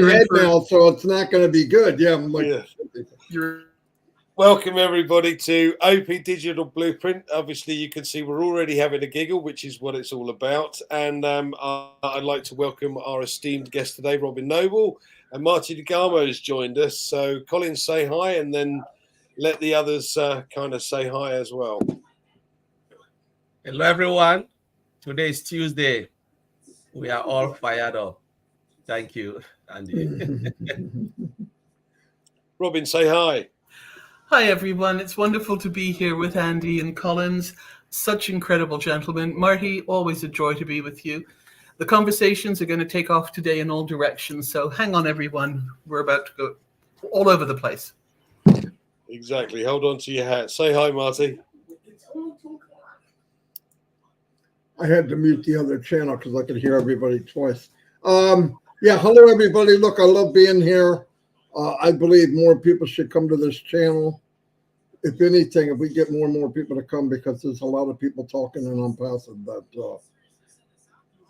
head now, so it's not going to be good. Yeah, I'm like, You're welcome everybody to OP Digital Blueprint. Obviously, you can see we're already having a giggle, which is what it's all about. And I'd like to welcome our esteemed guest today, Robin Noble, and Marty DeGarmo has joined us. So, Colin, say hi, and then let the others kind of say hi as well. Hello, everyone. Today is Tuesday. We are all fired up. Thank you, Andy. Robin, say hi. Hi, everyone. It's wonderful to be here with Andy and Collins. Such incredible gentlemen. Marty, always a joy to be with you. The conversations are going to take off today in all directions, so hang on, everyone. We're about to go all over the place. Exactly. Hold on to your hat. Say hi, Marty. I had to mute the other channel because I could hear everybody twice. Yeah, hello, everybody. Look, I love being here. I believe more people should come to this channel. If anything, if we get more and more people to come, because there's a lot of people talking in ONPASSIVE that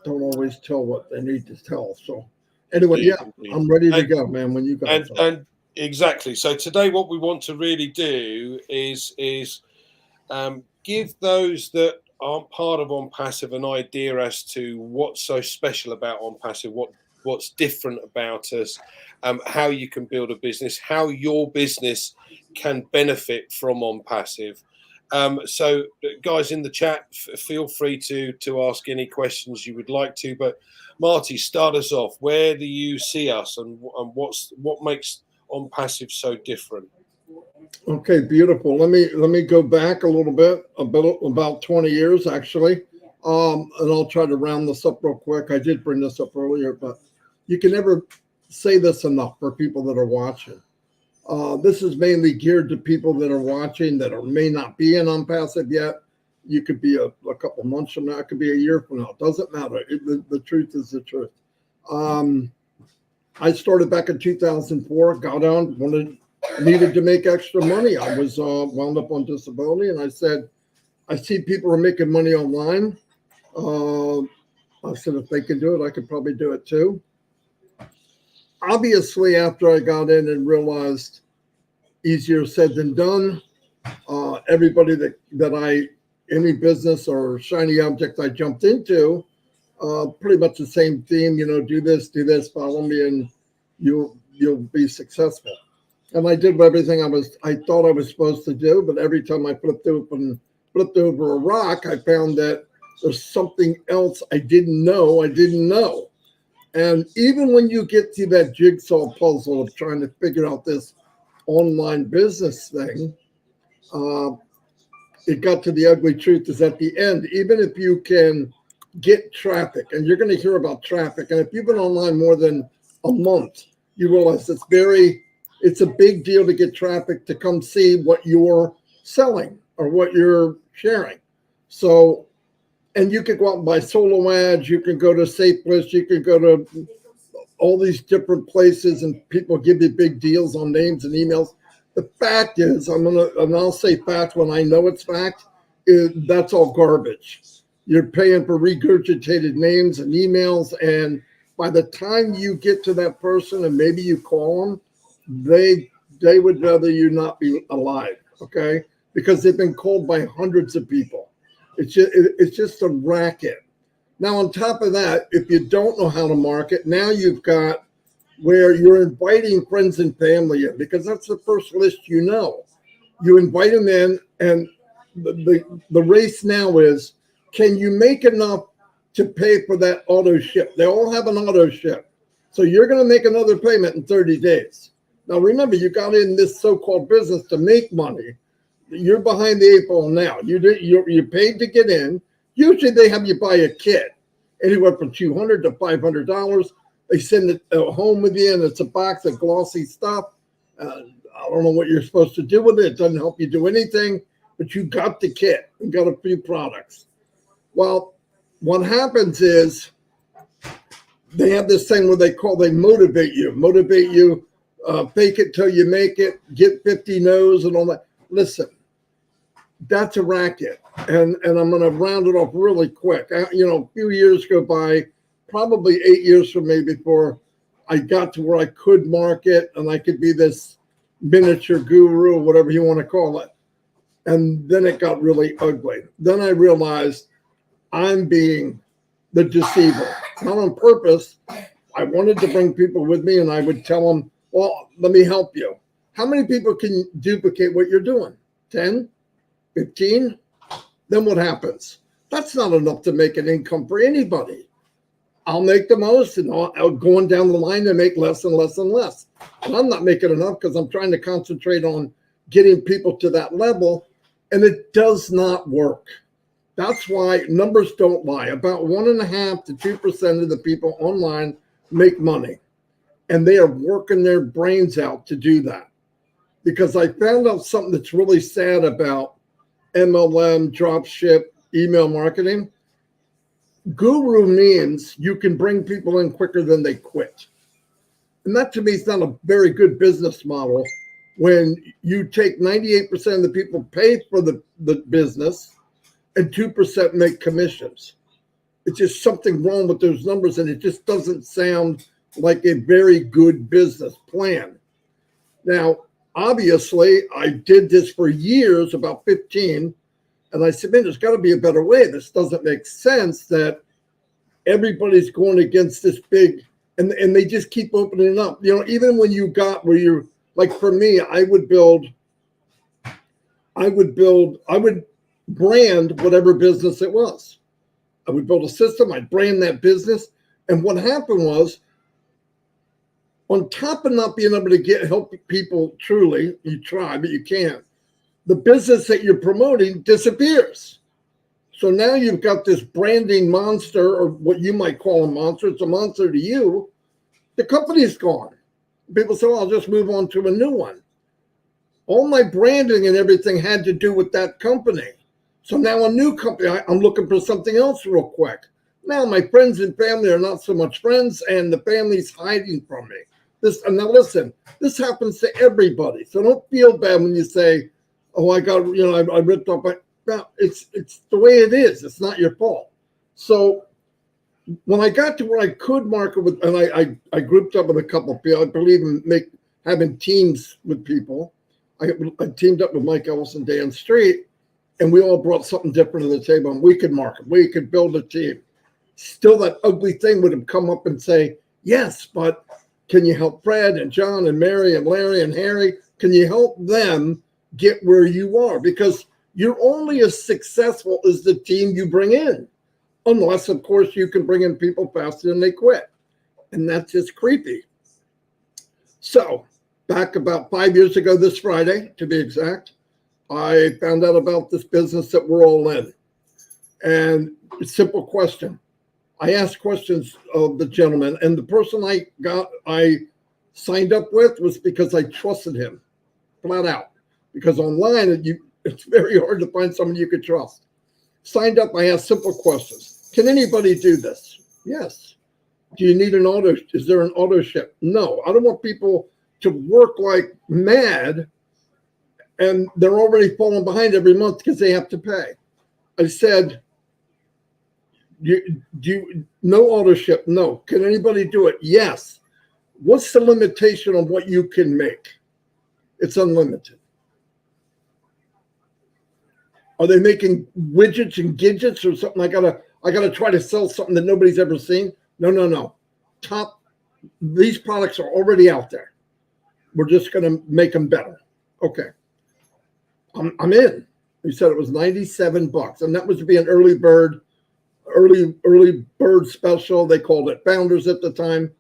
don't always tell what they need to tell. So anyway, yeah, I'm ready to go, man, when you guys are. And exactly. So today what we want to really do is give those that aren't part of ONPASSIVE an idea as to what's so special about ONPASSIVE, what's different about us, how you can build a business, how your business can benefit from ONPASSIVE. So guys in the chat, feel free to ask any questions you would like to. But Marty, start us off. Where do you see us, and what makes ONPASSIVE so different? Okay, beautiful. Let me go back a little bit, about 20 years actually, and I'll try to round this up real quick. I did bring this up earlier, but you can never say this enough for people that are watching. This is mainly geared to people that are watching that may not be in ONPASSIVE yet. You could be a couple months from now, it could be a year from now. It doesn't matter. The truth is the truth. I started back in 2004, got on, needed to make extra money. I was wound up on disability, and I said, I see people are making money online. I said, if they can do it, I could probably do it too. Obviously, after I got in and realized easier said than done, everybody any business or shiny object I jumped into, pretty much the same theme, do this, follow me, and you'll be successful. And I did everything I thought I was supposed to do, but every time I flipped over a rock, I found that there's something else I didn't know. And even when you get to that jigsaw puzzle of trying to figure out this online business thing, it got to the ugly truth is at the end, even if you can get traffic, and you're going to hear about traffic, and if you've been online more than a month, you realize it's a big deal to get traffic to come see what you're selling or what you're sharing. So, and you can go out and buy solo ads. You can go to Safe List. You can go to all these different places, and people give you big deals on names and emails. The fact is, I'll say fact when I know it's fact, that's all garbage. You're paying for regurgitated names and emails, and by the time you get to that person and maybe you call them, they would rather you not be alive, okay? Because they've been called by hundreds of people. It's just a racket. Now, on top of that, if you don't know how to market, now you've got where you're inviting friends and family in, because that's the first list you know. You invite them in, and the race now is, can you make enough to pay for that auto ship? They all have an auto ship. So you're going to make another payment in 30 days. Now, remember, you got in this so-called business to make money. You're behind the eight ball now. You're paid to get in. Usually they have you buy a kit, anywhere from $200 to $500. They send it home with you, and it's a box of glossy stuff. I don't know what you're supposed to do with it. It doesn't help you do anything, but you got the kit. You got a few products. Well, what happens is they have this thing where they motivate you, fake it till you make it, get 50 no's and all that. Listen, that's a racket. And I'm going to round it off really quick. A few years go by, probably 8 years from me before I got to where I could market and I could be this miniature guru, whatever you want to call it. And then it got really ugly. Then I realized I'm being the deceiver, not on purpose. I wanted to bring people with me and I would tell them, well, let me help you. How many people can duplicate what you're doing? 10, 15? Then what happens? That's not enough to make an income for anybody. I'll make the most, and I'll going down the line and make less and less and less. And I'm not making enough because I'm trying to concentrate on getting people to that level, and it does not work. That's why numbers don't lie. About 1.5% to 2% of the people online make money, and they are working their brains out to do that. Because I found out something that's really sad about MLM, dropship, email marketing. Guru means you can bring people in quicker than they quit. And that to me is not a very good business model when you take 98% of the people pay for the business and 2% make commissions. It's just something wrong with those numbers, and it just doesn't sound like a very good business plan. Now, obviously, I did this for years, about 15, and I said, man, there's got to be a better way. This doesn't make sense that everybody's going against this big, and they just keep opening up. You know, even when you got where you're, like for me, I would brand whatever business it was. I would build a system, I'd brand that business. And what happened was, on top of not being able to help people truly, you try, but you can't. The business that you're promoting disappears. So now you've got this branding monster, or what you might call a monster. It's a monster to you. The company's gone. People say, well, I'll just move on to a new one. All my branding and everything had to do with that company. So now a new company, I'm looking for something else real quick. Now my friends and family are not so much friends, and the family's hiding from me. Now listen, this happens to everybody. So don't feel bad when you say, oh, I got, I ripped off. No, it's the way it is. It's not your fault. So when I got to where I could market with, and I grouped up with a couple of people, I believe in having teams with people. I teamed up with Mike Ellis and Dan Street, and we all brought something different to the table, and we could market. We could build a team. Still, that ugly thing would have come up and say, yes, but can you help Fred and John and Mary and Larry and Harry? Can you help them get where you are? Because you're only as successful as the team you bring in, unless, of course, you can bring in people faster than they quit. And that's just creepy. So back about 5 years ago this Friday, to be exact, I found out about this business that we're all in. And a simple question. I asked questions of the gentleman, and the person I signed up with was because I trusted him, flat out. Because online, it's very hard to find someone you could trust. Signed up, I asked simple questions. Can anybody do this? Yes. Do you need an auto? Is there an auto ship? No. I don't want people to work like mad, and they're already falling behind every month because they have to pay. I said, no auto ship? No. Can anybody do it? Yes. What's the limitation on what you can make? It's unlimited. Are they making widgets and gadgets or something? I gotta try to sell something that nobody's ever seen. No. These products are already out there. We're just gonna make them better. Okay. I'm in. He said it was $97, and that was to be an early bird special. They called it Founders at the time,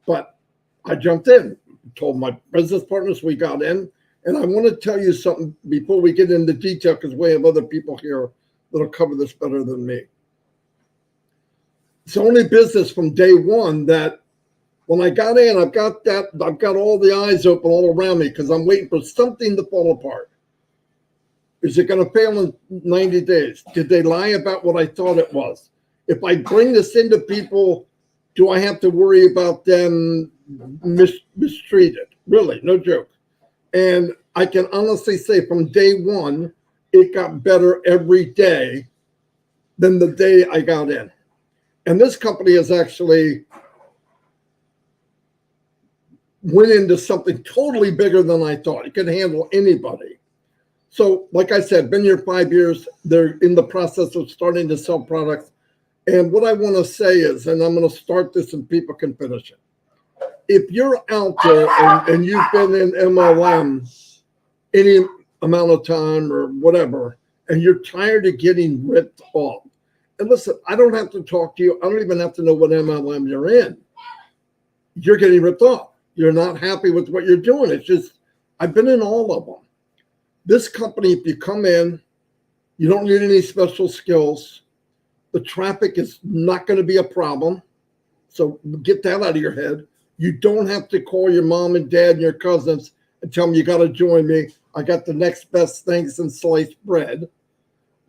but I jumped in. Told my business partners we got in. And I want to tell you something before we get into detail, because we have other people here that'll cover this better than me. It's the only business from day one that when I got in, I've got all the eyes open all around me because I'm waiting for something to fall apart. Is it going to fail in 90 days? Did they lie about what I thought it was? If I bring this into people, do I have to worry about them mistreated? Really, no joke. And I can honestly say from day one, it got better every day than the day I got in. And this company is actually went into something totally bigger than I thought. It could handle anybody. So, like I said, been here 5 years. They're in the process of starting to sell products. And what I want to say is, and I'm going to start this and people can finish it. If you're out there and you've been in MLM any amount of time or whatever, and you're tired of getting ripped off, and listen, I don't have to talk to you. I don't even have to know what MLM you're in. You're getting ripped off. You're not happy with what you're doing. It's just, I've been in all of them. This company, if you come in, you don't need any special skills. The traffic is not going to be a problem. So get that out of your head. You don't have to call your mom and dad and your cousins and tell them you got to join me. I got the next best thing since sliced bread.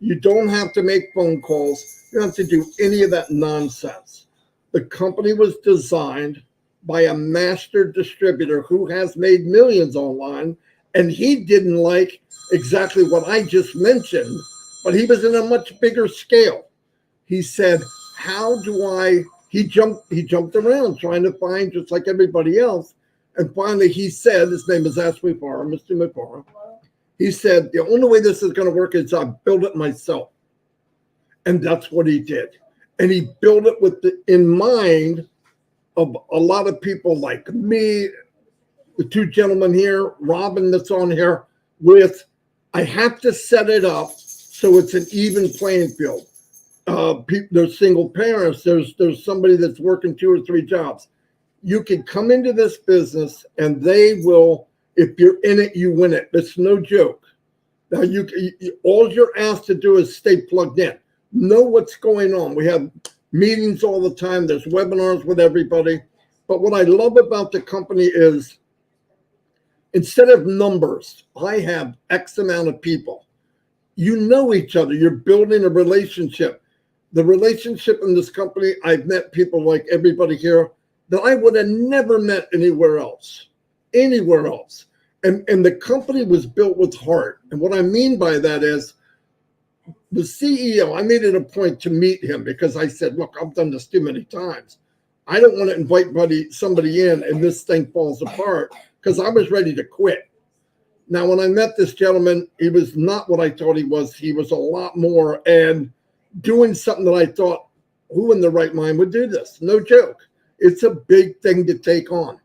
You don't have to make phone calls. You don't have to do any of that nonsense. The company was designed by a master distributor who has made millions online, and he didn't like exactly what I just mentioned, but he was in a much bigger scale. He said, how do I, he jumped around trying to find just like everybody else. And finally he said, his name is Mr. Mufara. He said, the only way this is going to work is I build it myself. And that's what he did. And he built it with in mind of a lot of people like me, the two gentlemen here, Robin that's on here, with I have to set it up so it's an even playing field. There's single parents, there's somebody that's working 2 or 3 jobs. You can come into this business and they will, if you're in it, you win it. It's no joke. Now all you're asked to do is stay plugged in. Know what's going on. We have meetings all the time. There's webinars with everybody. But what I love about the company is instead of numbers, I have X amount of people. You know each other. You're building a relationship. The relationship in this company, I've met people like everybody here that I would have never met anywhere else. Anywhere else. And the company was built with heart. And what I mean by that is the CEO, I made it a point to meet him because I said, look, I've done this too many times. I don't want to invite somebody in and this thing falls apart because I was ready to quit. Now, when I met this gentleman, he was not what I thought he was. He was a lot more and doing something that I thought, who in the right mind would do this? No joke. It's a big thing to take on.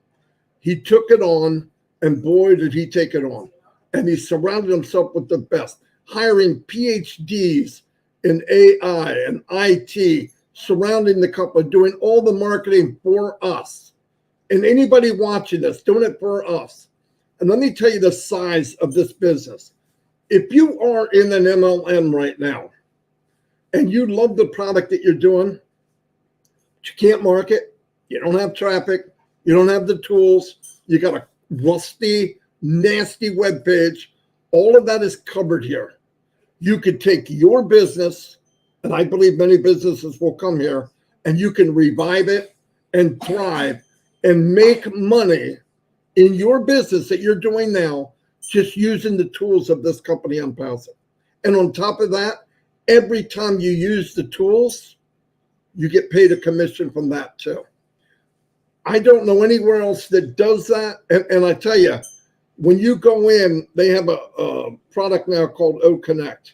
He took it on, and boy, did he take it on. And he surrounded himself with the best, hiring PhDs in AI and IT, surrounding the company, doing all the marketing for us. And anybody watching this, doing it for us. And let me tell you the size of this business. If you are in an MLM right now and you love the product that you're doing, but you can't market, you don't have traffic, you don't have the tools, you got a rusty, nasty web page, all of that is covered here. You could take your business, and I believe many businesses will come here, and you can revive it and thrive and make money in your business that you're doing now, just using the tools of this company, ONPASSIVE. And on top of that, every time you use the tools, you get paid a commission from that too. I don't know anywhere else that does that. And I tell you, when you go in, they have a product now called O Connect.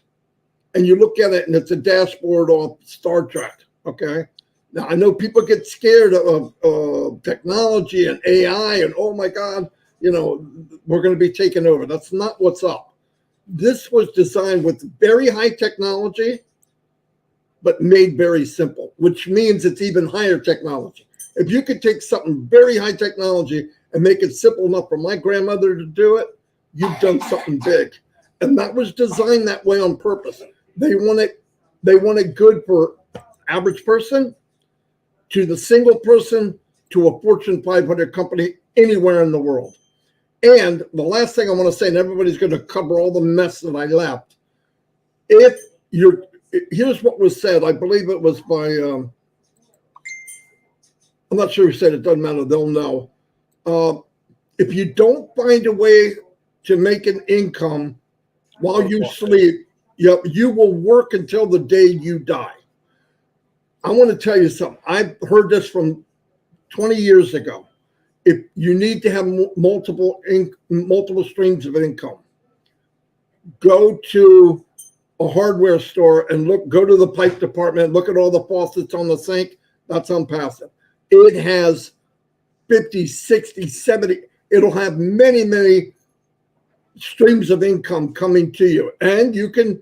And you look at it and it's a dashboard off Star Trek, okay? Now, I know people get scared of technology and AI and, oh my God, you know, we're going to be taken over. That's not what's up. This was designed with very high technology, but made very simple, which means it's even higher technology. If you could take something very high technology and make it simple enough for my grandmother to do it, you've done something big. And that was designed that way on purpose. They want it good for average person, to the single person, to a Fortune 500 company anywhere in the world. And the last thing I want to say, and everybody's going to cover all the mess that I left. Here's what was said. I believe it was by, I'm not sure who said it, doesn't matter, they'll know. If you don't find a way to make an income while you sleep, you will work until the day you die. I want to tell you something. I've heard this from 20 years ago. if you need to have multiple streams of income, go to a hardware store and go to the pipe department, look at all the faucets on the sink. That's ONPASSIVE. It has 50, 60, 70. It'll have many, many streams of income coming to you. And you can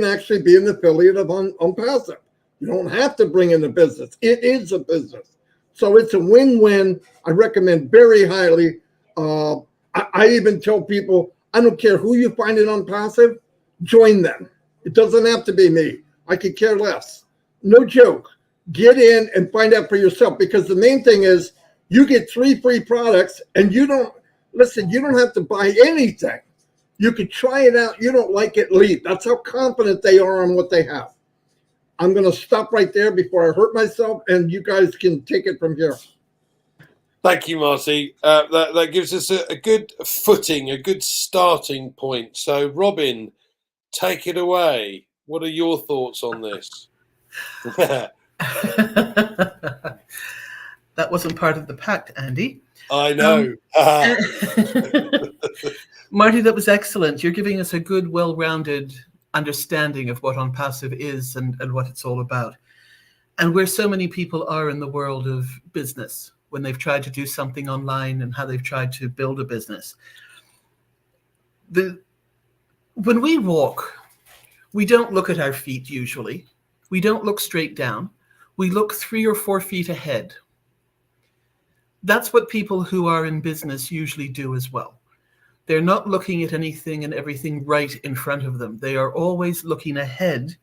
actually be an affiliate of ONPASSIVE. You don't have to bring in a business. It is a business. So it's a win-win. I recommend very highly. I even tell people, I don't care who you find in ONPASSIVE, join them. It doesn't have to be me. I could care less. No joke. Get in and find out for yourself, because the main thing is you get 3 free products and you don't have to buy anything. You could try it out. You don't like it, leave. That's how confident they are on what they have. I'm going to stop right there before I hurt myself, and you guys can take it from here. Thank you, Marty. That gives us a good footing, a good starting point. So, Robin, take it away. What are your thoughts on this? That wasn't part of the pact, Andy. I know. Marty, that was excellent. You're giving us a good, well-rounded understanding of what ONPASSIVE is and what it's all about, and where so many people are in the world of business when they've tried to do something online and how they've tried to build a business. When we walk, we don't look at our feet usually. We don't look straight down. We look 3 or 4 feet ahead. That's what people who are in business usually do as well. They're not looking at anything and everything right in front of them. They are always looking ahead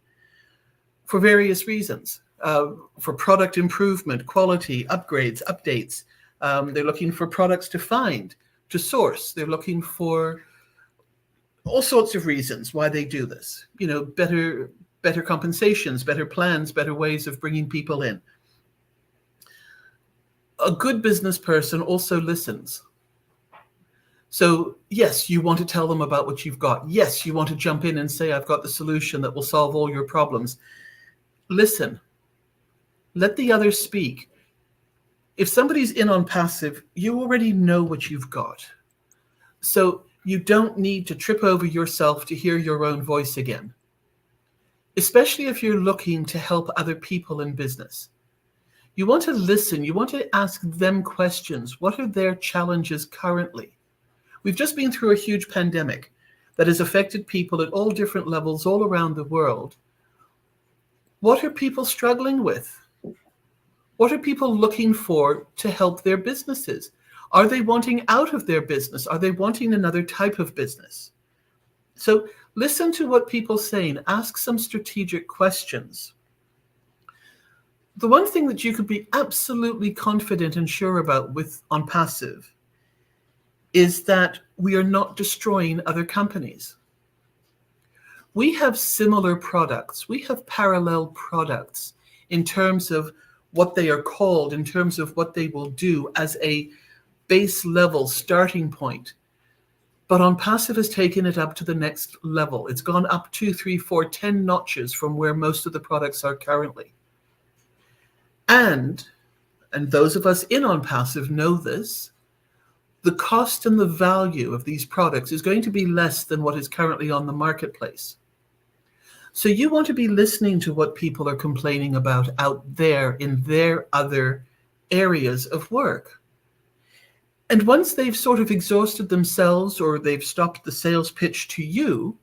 for various reasons, for product improvement, quality, upgrades, updates. They're looking for products to find, to source. They're looking for all sorts of reasons why they do this. You know, better compensations, better plans, better ways of bringing people in. A good business person also listens. So yes, you want to tell them about what you've got. Yes, you want to jump in and say, I've got the solution that will solve all your problems. Listen. Let the others speak. If somebody's in ONPASSIVE, you already know what you've got. So you don't need to trip over yourself to hear your own voice again, especially if you're looking to help other people in business. You want to listen. You want to ask them questions. What are their challenges currently? We've just been through a huge pandemic that has affected people at all different levels all around the world. What are people struggling with? What are people looking for to help their businesses? Are they wanting out of their business? Are they wanting another type of business? So listen to what people say and ask some strategic questions. The one thing that you could be absolutely confident and sure about with ONPASSIVE is that we are not destroying other companies. We have similar products. We have parallel products in terms of what they are called, in terms of what they will do as a base level starting point. But ONPASSIVE has taken it up to the next level. It's gone up 2, 3, 4, 10 notches from where most of the products are currently. And those of us in ONPASSIVE know this, the cost and the value of these products is going to be less than what is currently on the marketplace. So you want to be listening to what people are complaining about out there in their other areas of work. And once they've sort of exhausted themselves or they've stopped the sales pitch to you,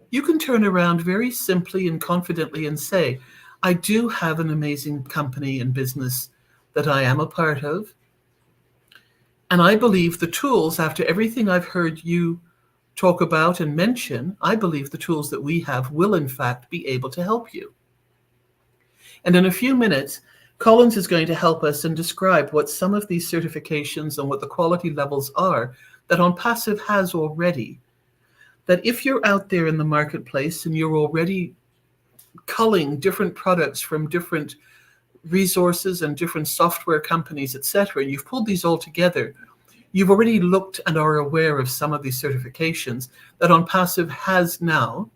you can turn around very simply and confidently and say, I do have an amazing company and business that I am a part of. And I believe the tools, after everything I've heard you talk about and mention, I believe the tools that we have will in fact be able to help you. And in a few minutes, Collins is going to help us and describe what some of these certifications and what the quality levels are that ONPASSIVE has already. That if you're out there in the marketplace and you're already culling different products from different resources and different software companies, etc., and you've pulled these all together, you've already looked and are aware of some of these certifications that ONPASSIVE has now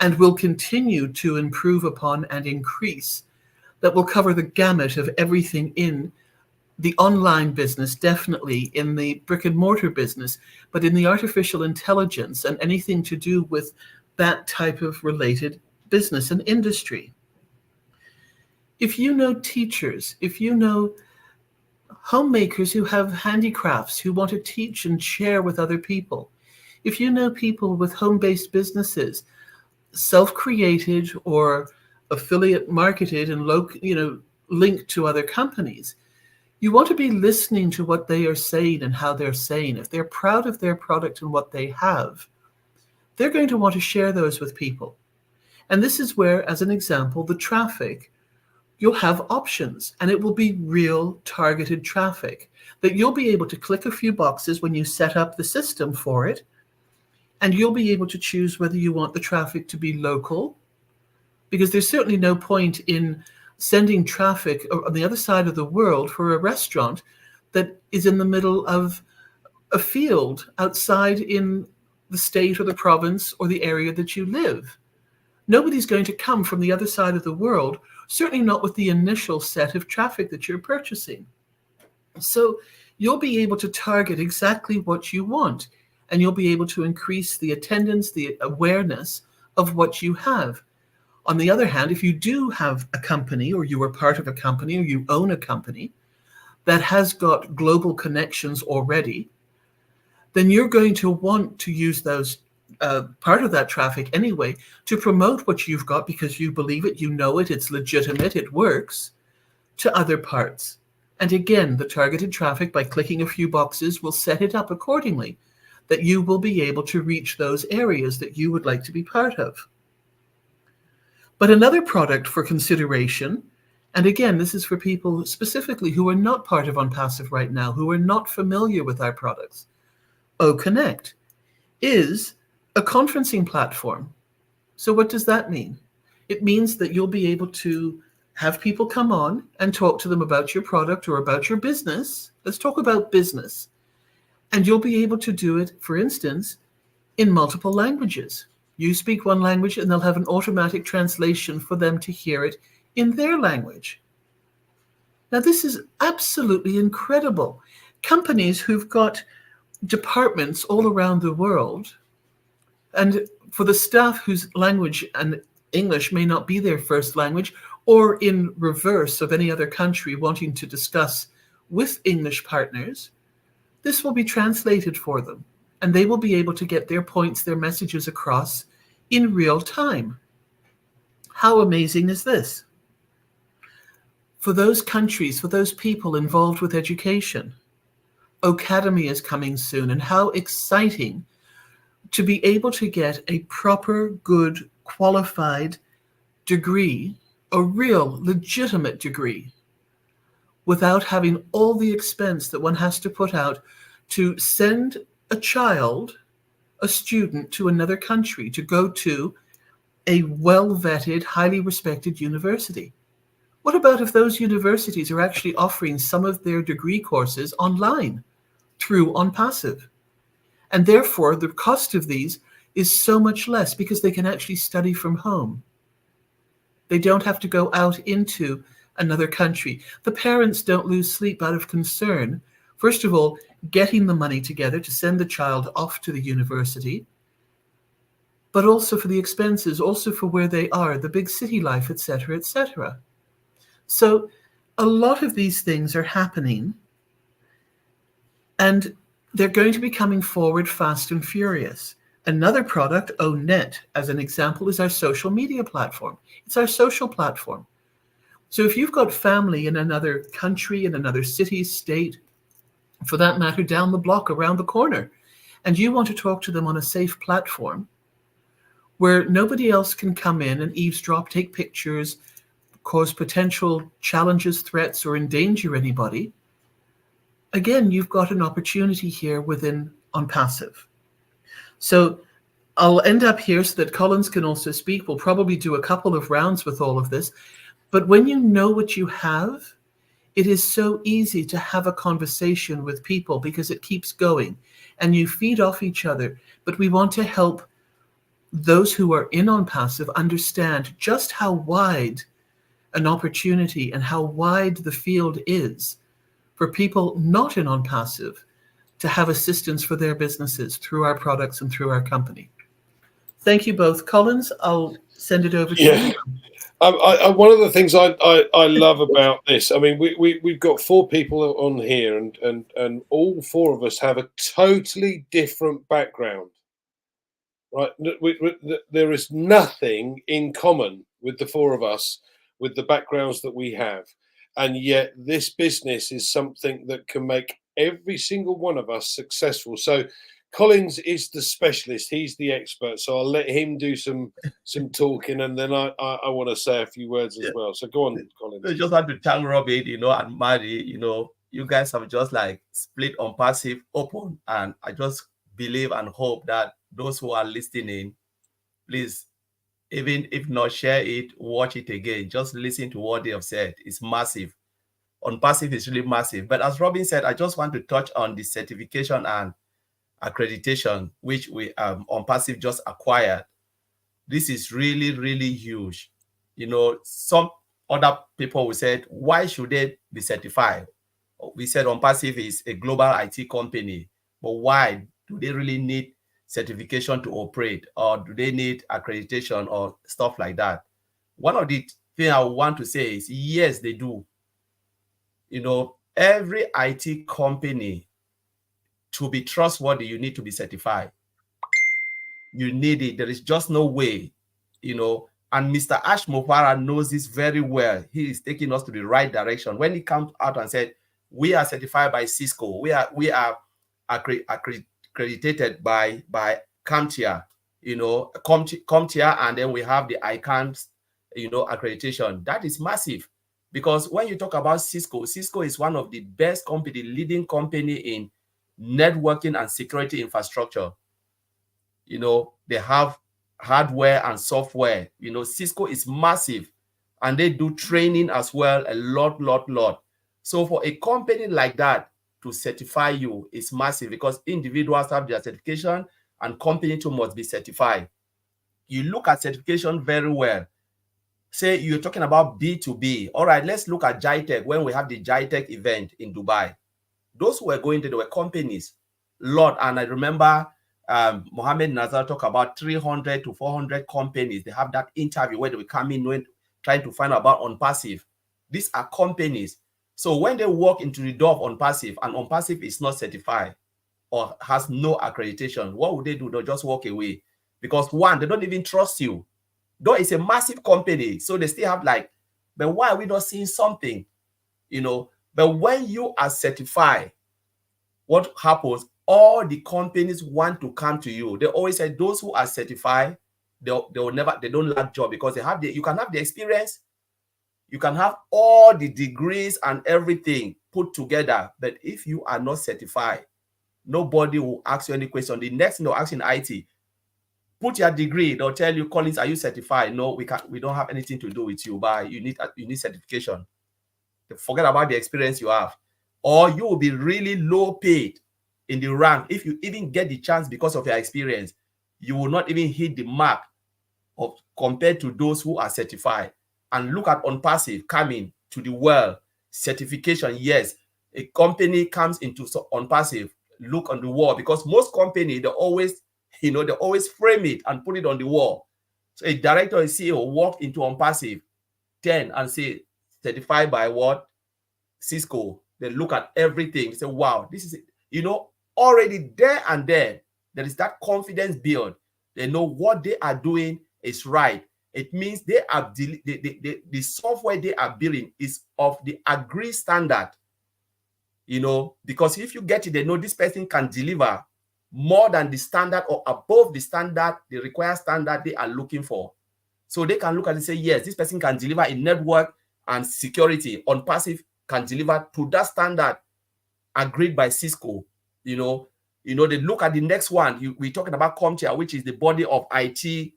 and will continue to improve upon and increase, that will cover the gamut of everything in the online business, definitely in the brick and mortar business, but in the artificial intelligence and anything to do with that type of related business and industry. If you know teachers, if you know homemakers who have handicrafts, who want to teach and share with other people, if you know people with home-based businesses, self-created or affiliate marketed and linked to other companies, you want to be listening to what they are saying and how they're saying. If they're proud of their product and what they have, they're going to want to share those with people. And this is where, as an example, the traffic, you'll have options, and it will be real targeted traffic that you'll be able to click a few boxes when you set up the system for it, and you'll be able to choose whether you want the traffic to be local, because there's certainly no point in sending traffic on the other side of the world for a restaurant that is in the middle of a field outside in the state or the province or the area that you live. Nobody's going to come from the other side of the world, certainly not with the initial set of traffic that you're purchasing. So you'll be able to target exactly what you want, and you'll be able to increase the attendance, the awareness of what you have. On the other hand, if you do have a company, or you are part of a company, or you own a company that has got global connections already, then you're going to want to use those part of that traffic anyway to promote what you've got, because you believe it, you know it, it's legitimate, it works, to other parts. And again, the targeted traffic, by clicking a few boxes, will set it up accordingly, that you will be able to reach those areas that you would like to be part of. But another product for consideration, and again, this is for people specifically who are not part of ONPASSIVE right now, who are not familiar with our products, OConnect is a conferencing platform. So what does that mean? It means that you'll be able to have people come on and talk to them about your product or about your business. Let's talk about business. And you'll be able to do it, for instance, in multiple languages. You speak one language and they'll have an automatic translation for them to hear it in their language. Now, this is absolutely incredible. Companies who've got departments all around the world, and for the staff whose language and English may not be their first language, or in reverse of any other country wanting to discuss with English partners, this will be translated for them, and they will be able to get their points, their messages across in real time. How amazing is this? For those countries, for those people involved with education, Academy is coming soon, and how exciting to be able to get a proper, good, qualified degree, a real, legitimate degree, without having all the expense that one has to put out to send a child, a student, to another country to go to a well-vetted, highly respected university. What about if those universities are actually offering some of their degree courses online through ONPASSIVE? And therefore, the cost of these is so much less because they can actually study from home. They don't have to go out into another country. The parents don't lose sleep out of concern, first of all, getting the money together to send the child off to the university, but also for the expenses, also for where they are, the big city life, etc., etc. So a lot of these things are happening, and they're going to be coming forward fast and furious. Another product, ONet, as an example, is our social media platform. It's our social platform. So if you've got family in another country, in another city, state, for that matter, down the block, around the corner, and you want to talk to them on a safe platform where nobody else can come in and eavesdrop, take pictures, cause potential challenges, threats, or endanger anybody, again, you've got an opportunity here within ONPASSIVE. So I'll end up here so that Collins can also speak. We'll probably do a couple of rounds with all of this. But when you know what you have, it is so easy to have a conversation with people because it keeps going and you feed off each other. But we want to help those who are in ONPASSIVE understand just how wide an opportunity and how wide the field is for people not in ONPASSIVE to have assistance for their businesses through our products and through our company. Thank you both. Collins, I'll send it over to you. One of the things I love about this, I mean, we've got 4 people on here, and all 4 of us have a totally different background, right? There is nothing in common with the 4 of us, with the backgrounds that we have, and yet this business is something that can make every single one of us successful. So Collins is the specialist, he's the expert, so I'll let him do some talking, and then I want to say a few words as well. So go on, Collins. I just want to thank Robin, and Mary, you guys have just like split ONPASSIVE open, and I just believe and hope that those who are listening, please, even if not share it, watch it again, just listen to what they have said. It's massive. ONPASSIVE is really massive. But as Robin said, I just want to touch on the certification and accreditation, which we ONPASSIVE just acquired. This is really, really huge. Some other people will say, why should they be certified? We said ONPASSIVE is a global IT company, but why do they really need certification to operate, or do they need accreditation or stuff like that? One of the things I want to say is, yes, they do. Every IT company, to be trustworthy, you need to be certified. You need it. There is just no way, and Mr. Ash Mopara knows this very well. He is taking us to the right direction. When he comes out and said, we are certified by Cisco, we are accredited by CompTIA, CompTIA, and then we have the ICANN, accreditation. That is massive, because when you talk about Cisco is one of the best company, leading company in networking and security infrastructure. They have hardware and software. Cisco is massive, and they do training as well, a lot. So for a company like that to certify you is massive, because individuals have their certification and company too must be certified. You look at certification very well. Say you're talking about B2B. All right, let's look at GITEC. When we have the GITEC event in Dubai, those who were going there were companies, Lord, and I remember Mohammed Nazar talk about 300 to 400 companies. They have that interview where they will come in trying to find out about ONPASSIVE. These are companies. So when they walk into the door of ONPASSIVE and ONPASSIVE is not certified or has no accreditation, what would they do? They'll just walk away, because one, they don't even trust you. Though it's a massive company, so they still have like, but why are we not seeing something? But when you are certified, what happens? All the companies want to come to you. They always say those who are certified, they don't lack job, because you can have the experience, you can have all the degrees and everything put together, but if you are not certified, nobody will ask you any question. The next thing they'll ask in IT, put your degree. They'll tell you, Collins, are you certified? No, we don't have anything to do with you, but you need certification. Forget about the experience you have, or you will be really low paid in the rank. If you even get the chance because of your experience, you will not even hit the mark compared to those who are certified. And look at ONPASSIVE coming to the world. Certification, yes. A company comes into ONPASSIVE, look on the wall, because most companies, they always frame it and put it on the wall. So a director or CEO walk into ONPASSIVE 10 and say, certified by what? Cisco. They look at everything, say, wow, this is it. Already there and there is that confidence build. They know what they are doing is right. It means they are the software they are building is of the agreed standard. Because if you get it, they know this person can deliver more than the standard or above the standard, the required standard they are looking for. So they can look at it and say, yes, this person can deliver in network and security. ONPASSIVE can deliver to that standard agreed by Cisco. They look at the next one. We're talking about CompTIA, which is the body of IT,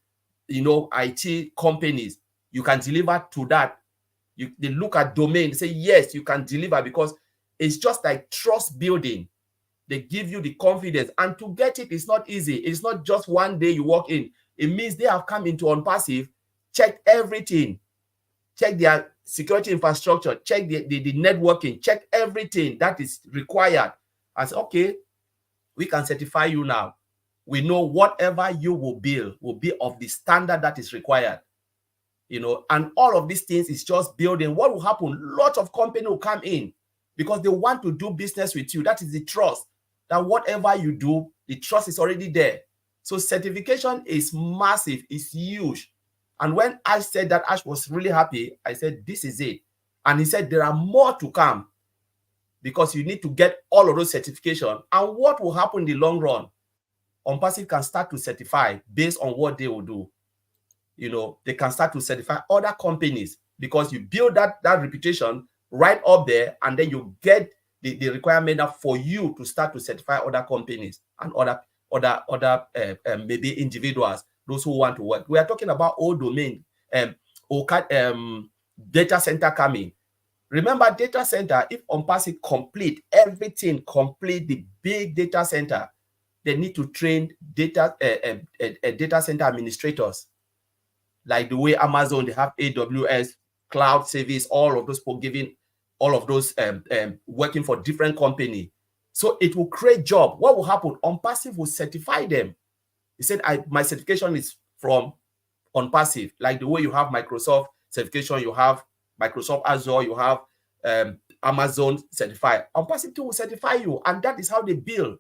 IT companies. You can deliver to that. They look at domain, they say, yes, you can deliver, because it's just like trust building. They give you the confidence, and to get it is not easy. It's not just one day you walk in. It means they have come into ONPASSIVE, checked everything, check their security infrastructure, check the networking, check everything that is required. I say, okay, we can certify you now. We know whatever you will build will be of the standard that is required. You know, and all of these things is just building. What will happen? Lots of companies will come in because they want to do business with you. That is the trust. That whatever you do, the trust is already there. So certification is massive, it's huge. And when Ash said that, Ash was really happy. I said, this is it. And he said, there are more to come because you need to get all of those certifications. And what will happen in the long run? ONPASSIVE can start to certify based on what they will do. You know, they can start to certify other companies because you build that reputation right up there, and then you get the requirement for you to start to certify other companies and other maybe individuals, those who want to work. We are talking about all domain, data center coming. Remember, data center, if ONPASSIVE complete everything, complete the big data center, they need to train data center administrators. Like the way Amazon, they have AWS, cloud service, all of those for giving, all of those working for different company. So it will create job. What will happen? ONPASSIVE will certify them. He said, my certification is from ONPASSIVE. Like the way you have Microsoft certification, you have Microsoft Azure, you have Amazon certified. ONPASSIVE too will certify you. And that is how they build.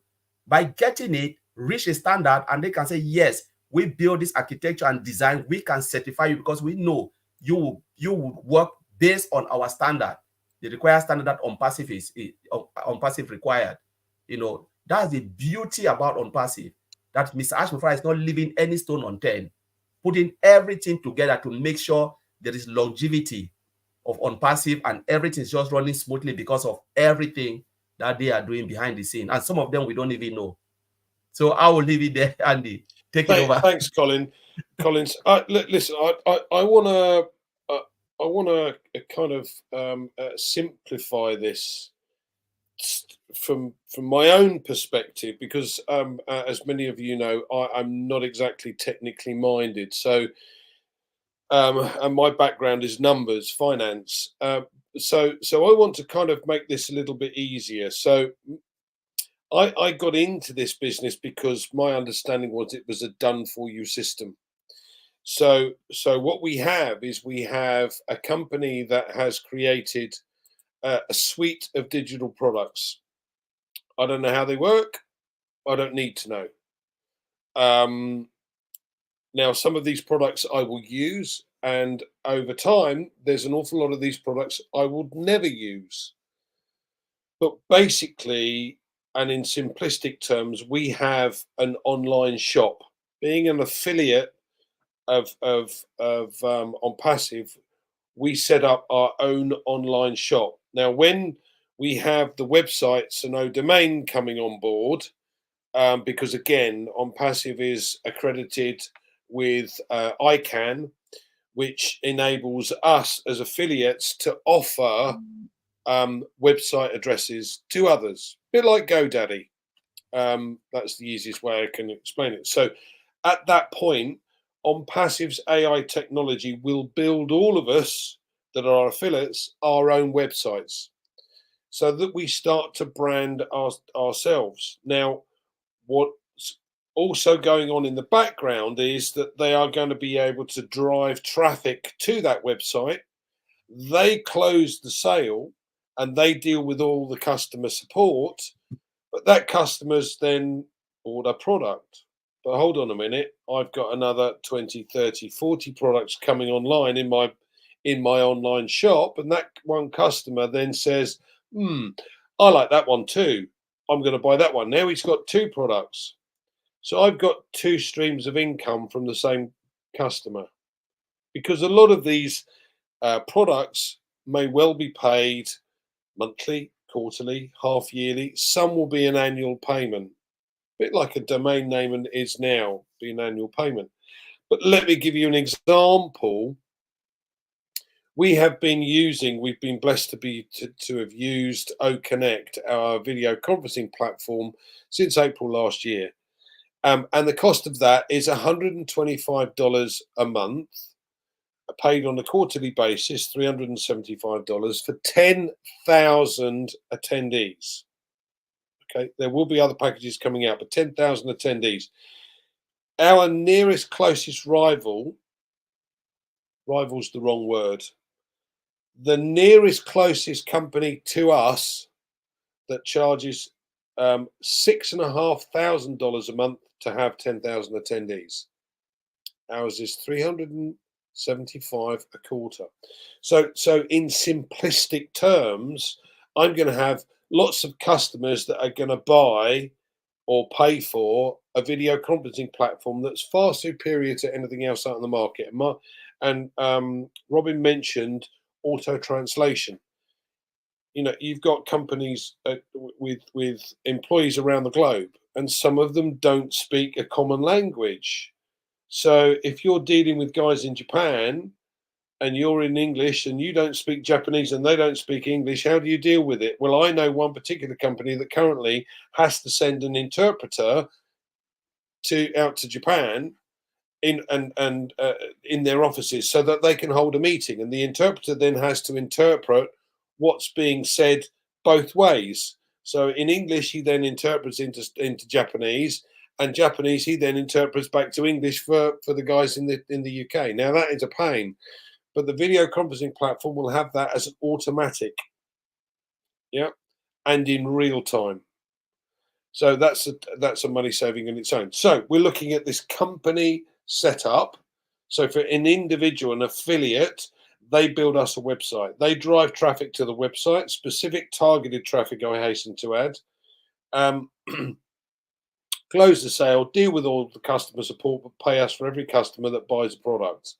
By getting it, reach a standard, and they can say, yes, we build this architecture and design, we can certify you because we know you will work based on our standard, the required standard that ONPASSIVE required. You know, that's the beauty about ONPASSIVE, that Mr. Ashmufra is not leaving any stone unturned, putting everything together to make sure there is longevity of ONPASSIVE and everything is just running smoothly because of everything that they are doing behind the scene. And some of them we don't even know. So I will leave it there, Andy. Take it over. Thanks, Collins. Listen, I want to kind of simplify this from my own perspective, because as many of you know, I'm not exactly technically minded. So, and my background is numbers, finance. So I want to kind of make this a little bit easier. So I got into this business because my understanding was it was a done-for-you system. So what we have is we have a company that has created a suite of digital products. I don't know how they work. I don't need to know. Now, some of these products I will use, and over time, there's an awful lot of these products I would never use. But basically, and in simplistic terms, we have an online shop. Being an affiliate of ONPASSIVE, we set up our own online shop. Now, when we have the website Sano Domain coming on board, because again, ONPASSIVE is accredited with ICANN, which enables us as affiliates to offer website addresses to others, a bit like GoDaddy. That's the easiest way I can explain it. So at that point, ONPASSIVE's AI technology will build all of us that are affiliates our own websites, so that we start to brand ourselves. Now, what's also going on in the background is that they are going to be able to drive traffic to that website. They close the sale and they deal with all the customer support, but that customers then order product. But hold on a minute, I've got another 20, 30, 40 products coming online in my online shop, and that one customer then says, I like that one too. I'm going to buy that one. Now he's got two products. So I've got two streams of income from the same customer, because a lot of these products may well be paid monthly, quarterly, half yearly. Some will be an annual payment, a bit like a domain name is now, be an annual payment. But let me give you an example. We've been blessed to have used OConnect, our video conferencing platform, since April last year. And the cost of that is $125 a month. paid on a quarterly basis, $375 for 10,000 attendees. Okay, there will be other packages coming out, but 10,000 attendees. Our nearest closest rival's the wrong word. The nearest closest company to us that charges $6,500 a month to have 10,000 attendees. Ours is $375 a quarter. So in simplistic terms, I'm going to have lots of customers that are going to buy or pay for a video conferencing platform that's far superior to anything else out in the market. And Robin mentioned auto translation. You know, you've got companies with employees around the globe, and some of them don't speak a common language. So if you're dealing with guys in Japan and you're in English and you don't speak Japanese and they don't speak English, how do you deal with it? Well, I know one particular company that currently has to send an interpreter out to Japan in their offices so that they can hold a meeting, and the interpreter then has to interpret what's being said both ways. So in English, he then interprets into Japanese, and Japanese he then interprets back to English for the guys in the UK. Now that is a pain, but the video conferencing platform will have that as an automatic, yeah, and in real time. So that's a money saving in its own. So we're looking at this company setup. So for an individual, an affiliate, they build us a website. They drive traffic to the website, specific targeted traffic, I hasten to add. Close the sale, deal with all the customer support, but pay us for every customer that buys a product.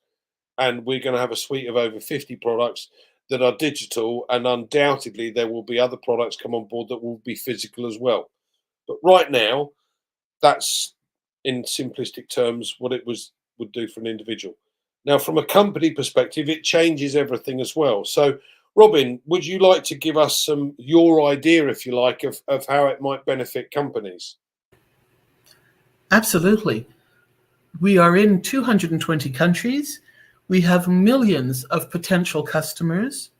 And we're going to have a suite of over 50 products that are digital, and undoubtedly there will be other products come on board that will be physical as well. But right now, that's in simplistic terms what it would do for an individual. Now, from a company perspective, it changes everything as well. So, Robin, would you like to give us your idea, if you like, of how it might benefit companies? Absolutely. We are in 220 countries. We have millions of potential customers,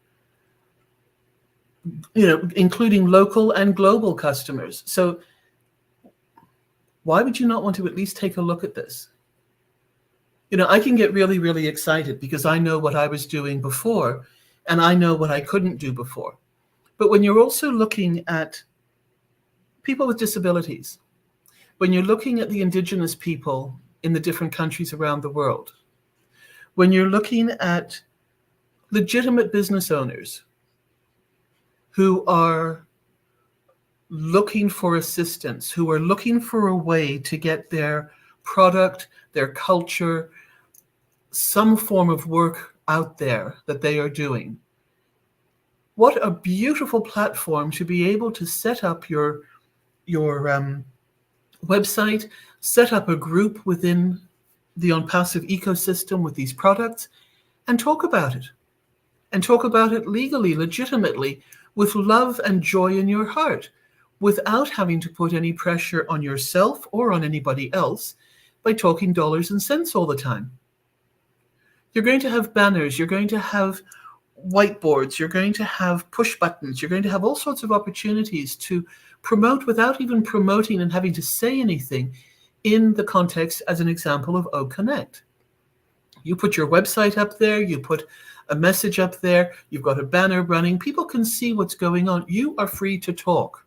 including local and global customers. So why would you not want to at least take a look at this? I can get really, really excited because I know what I was doing before and I know what I couldn't do before. But when you're also looking at people with disabilities, when you're looking at the indigenous people in the different countries around the world, when you're looking at legitimate business owners who are looking for assistance, who are looking for a way to get their product, their culture, some form of work out there that they are doing. What a beautiful platform to be able to set up your website, set up a group within the ONPASSIVE ecosystem with these products, and talk about it. And talk about it legally, legitimately, with love and joy in your heart, without having to put any pressure on yourself or on anybody else by talking dollars and cents all the time. You're going to have banners, you're going to have whiteboards, you're going to have push buttons, you're going to have all sorts of opportunities to promote without even promoting and having to say anything in the context, as an example, of OConnect. You put your website up there, you put a message up there, you've got a banner running, people can see what's going on. You are free to talk.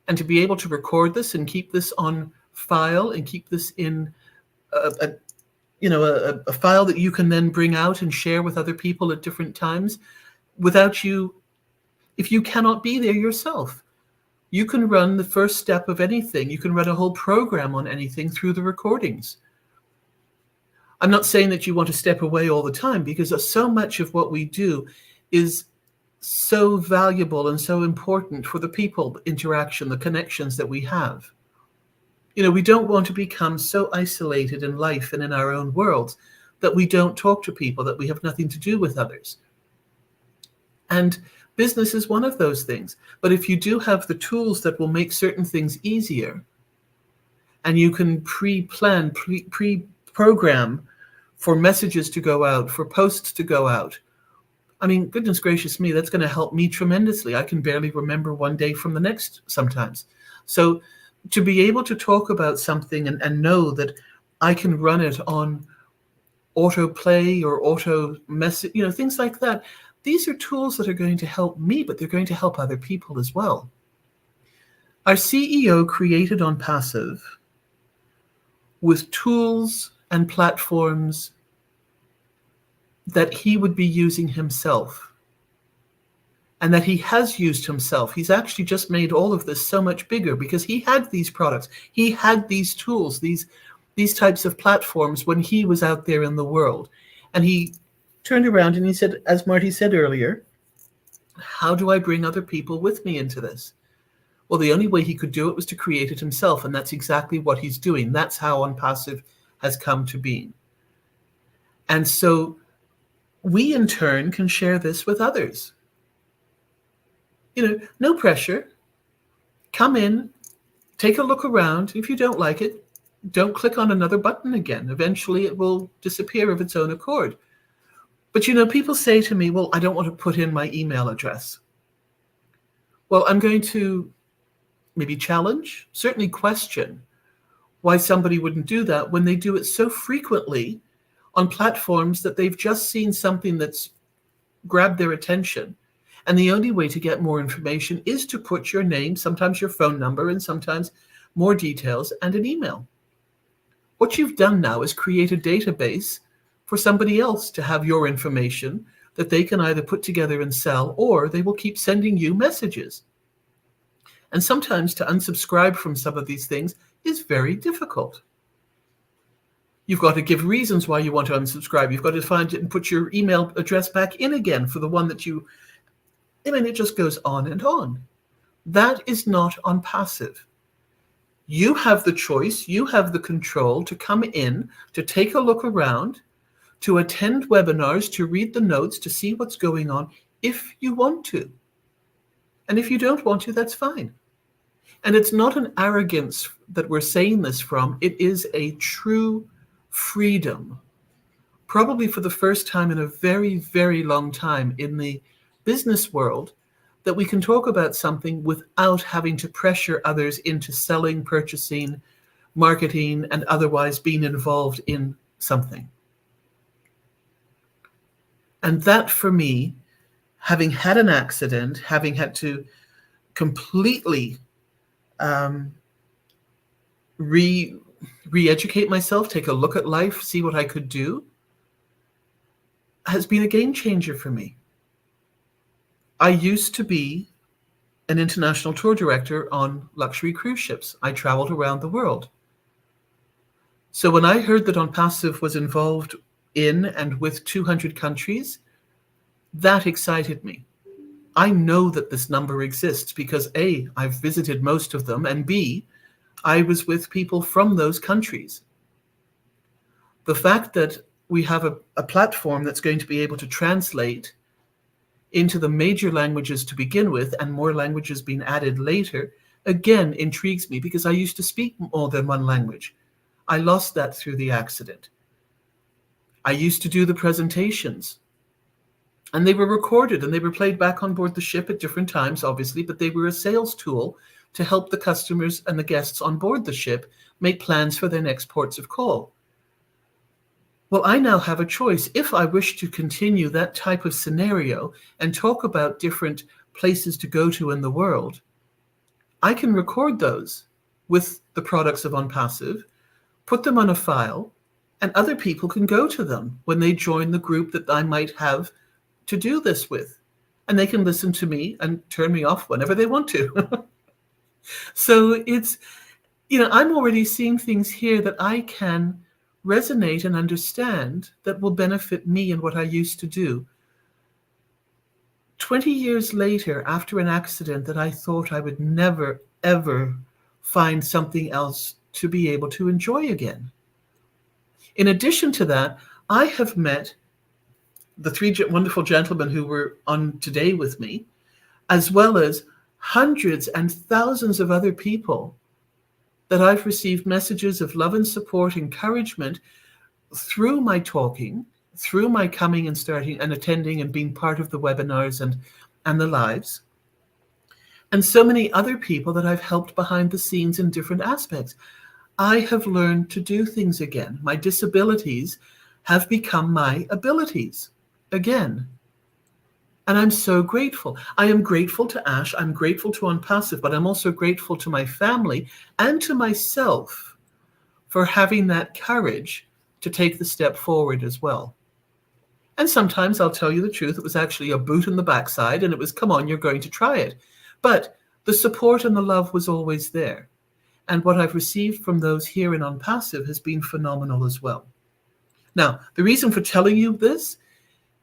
And to be able to record this and keep this on file and keep this in a file that you can then bring out and share with other people at different times without you, if you cannot be there yourself. You can run the first step of anything. You can run a whole program on anything through the recordings. I'm not saying that you want to step away all the time, because so much of what we do is so valuable and so important for the people interaction, the connections that we have. We don't want to become so isolated in life and in our own worlds that we don't talk to people, that we have nothing to do with others. And business is one of those things. But if you do have the tools that will make certain things easier, and you can pre-plan, pre-program for messages to go out, for posts to go out. I mean, goodness gracious me, that's going to help me tremendously. I can barely remember one day from the next sometimes. So to be able to talk about something and know that I can run it on autoplay or auto message, things like that. These are tools that are going to help me, but they're going to help other people as well. Our CEO created ONPASSIVE with tools and platforms that he would be using himself and that he has used himself. He's actually just made all of this so much bigger because he had these products. He had these tools, these types of platforms when he was out there in the world. And he turned around and he said, as Marty said earlier, how do I bring other people with me into this? Well, the only way he could do it was to create it himself. And that's exactly what he's doing. That's how ONPASSIVE has come to being. And so we in turn can share this with others. No pressure. Come in, take a look around. If you don't like it, don't click on another button again. Eventually it will disappear of its own accord. But people say to me, well, I don't want to put in my email address. Well, I'm going to maybe challenge, certainly question why somebody wouldn't do that when they do it so frequently on platforms that they've just seen something that's grabbed their attention. And the only way to get more information is to put your name, sometimes your phone number, and sometimes more details, and an email. What you've done now is create a database for somebody else to have your information that they can either put together and sell, or they will keep sending you messages. And sometimes to unsubscribe from some of these things is very difficult. You've got to give reasons why you want to unsubscribe. You've got to find it and put your email address back in again for the one that it just goes on and on. That is not ONPASSIVE. You have the choice, you have the control to come in, to take a look around, to attend webinars, to read the notes, to see what's going on, if you want to. And if you don't want to, that's fine. And it's not an arrogance that we're saying this from. It is a true freedom, probably for the first time in a very, very long time in the business world, that we can talk about something without having to pressure others into selling, purchasing, marketing, and otherwise being involved in something. And that, for me, having had an accident, having had to completely re-educate myself, take a look at life, see what I could do, has been a game changer for me. I used to be an international tour director on luxury cruise ships. I traveled around the world. So when I heard that ONPASSIVE was involved in and with 200 countries, that excited me. I know that this number exists because A, I've visited most of them, and B, I was with people from those countries. The fact that we have a platform that's going to be able to translate into the major languages to begin with, and more languages being added later, again intrigues me because I used to speak more than one language. I lost that through the accident. I used to do the presentations, and they were recorded and they were played back on board the ship at different times, obviously, but they were a sales tool to help the customers and the guests on board the ship make plans for their next ports of call. Well, I now have a choice. If I wish to continue that type of scenario and talk about different places to go to in the world, I can record those with the products of ONPASSIVE, put them on a file, and other people can go to them when they join the group that I might have to do this with. And they can listen to me and turn me off whenever they want to. So it's, I'm already seeing things here that I can resonate and understand that will benefit me in what I used to do. 20 years later, after an accident that I thought I would never, ever find something else to be able to enjoy again. In addition to that, I have met the three wonderful gentlemen who were on today with me, as well as hundreds and thousands of other people that I've received messages of love and support, encouragement through my talking, through my coming and starting and attending and being part of the webinars and the lives, and so many other people that I've helped behind the scenes in different aspects, I have learned to do things again. My disabilities have become my abilities again. And I'm so grateful. I am grateful to Ash. I'm grateful to ONPASSIVE, but I'm also grateful to my family and to myself for having that courage to take the step forward as well. And sometimes I'll tell you the truth, it was actually a boot in the backside and it was, come on, you're going to try it. But the support and the love was always there. And what I've received from those here in ONPASSIVE has been phenomenal as well. Now, the reason for telling you this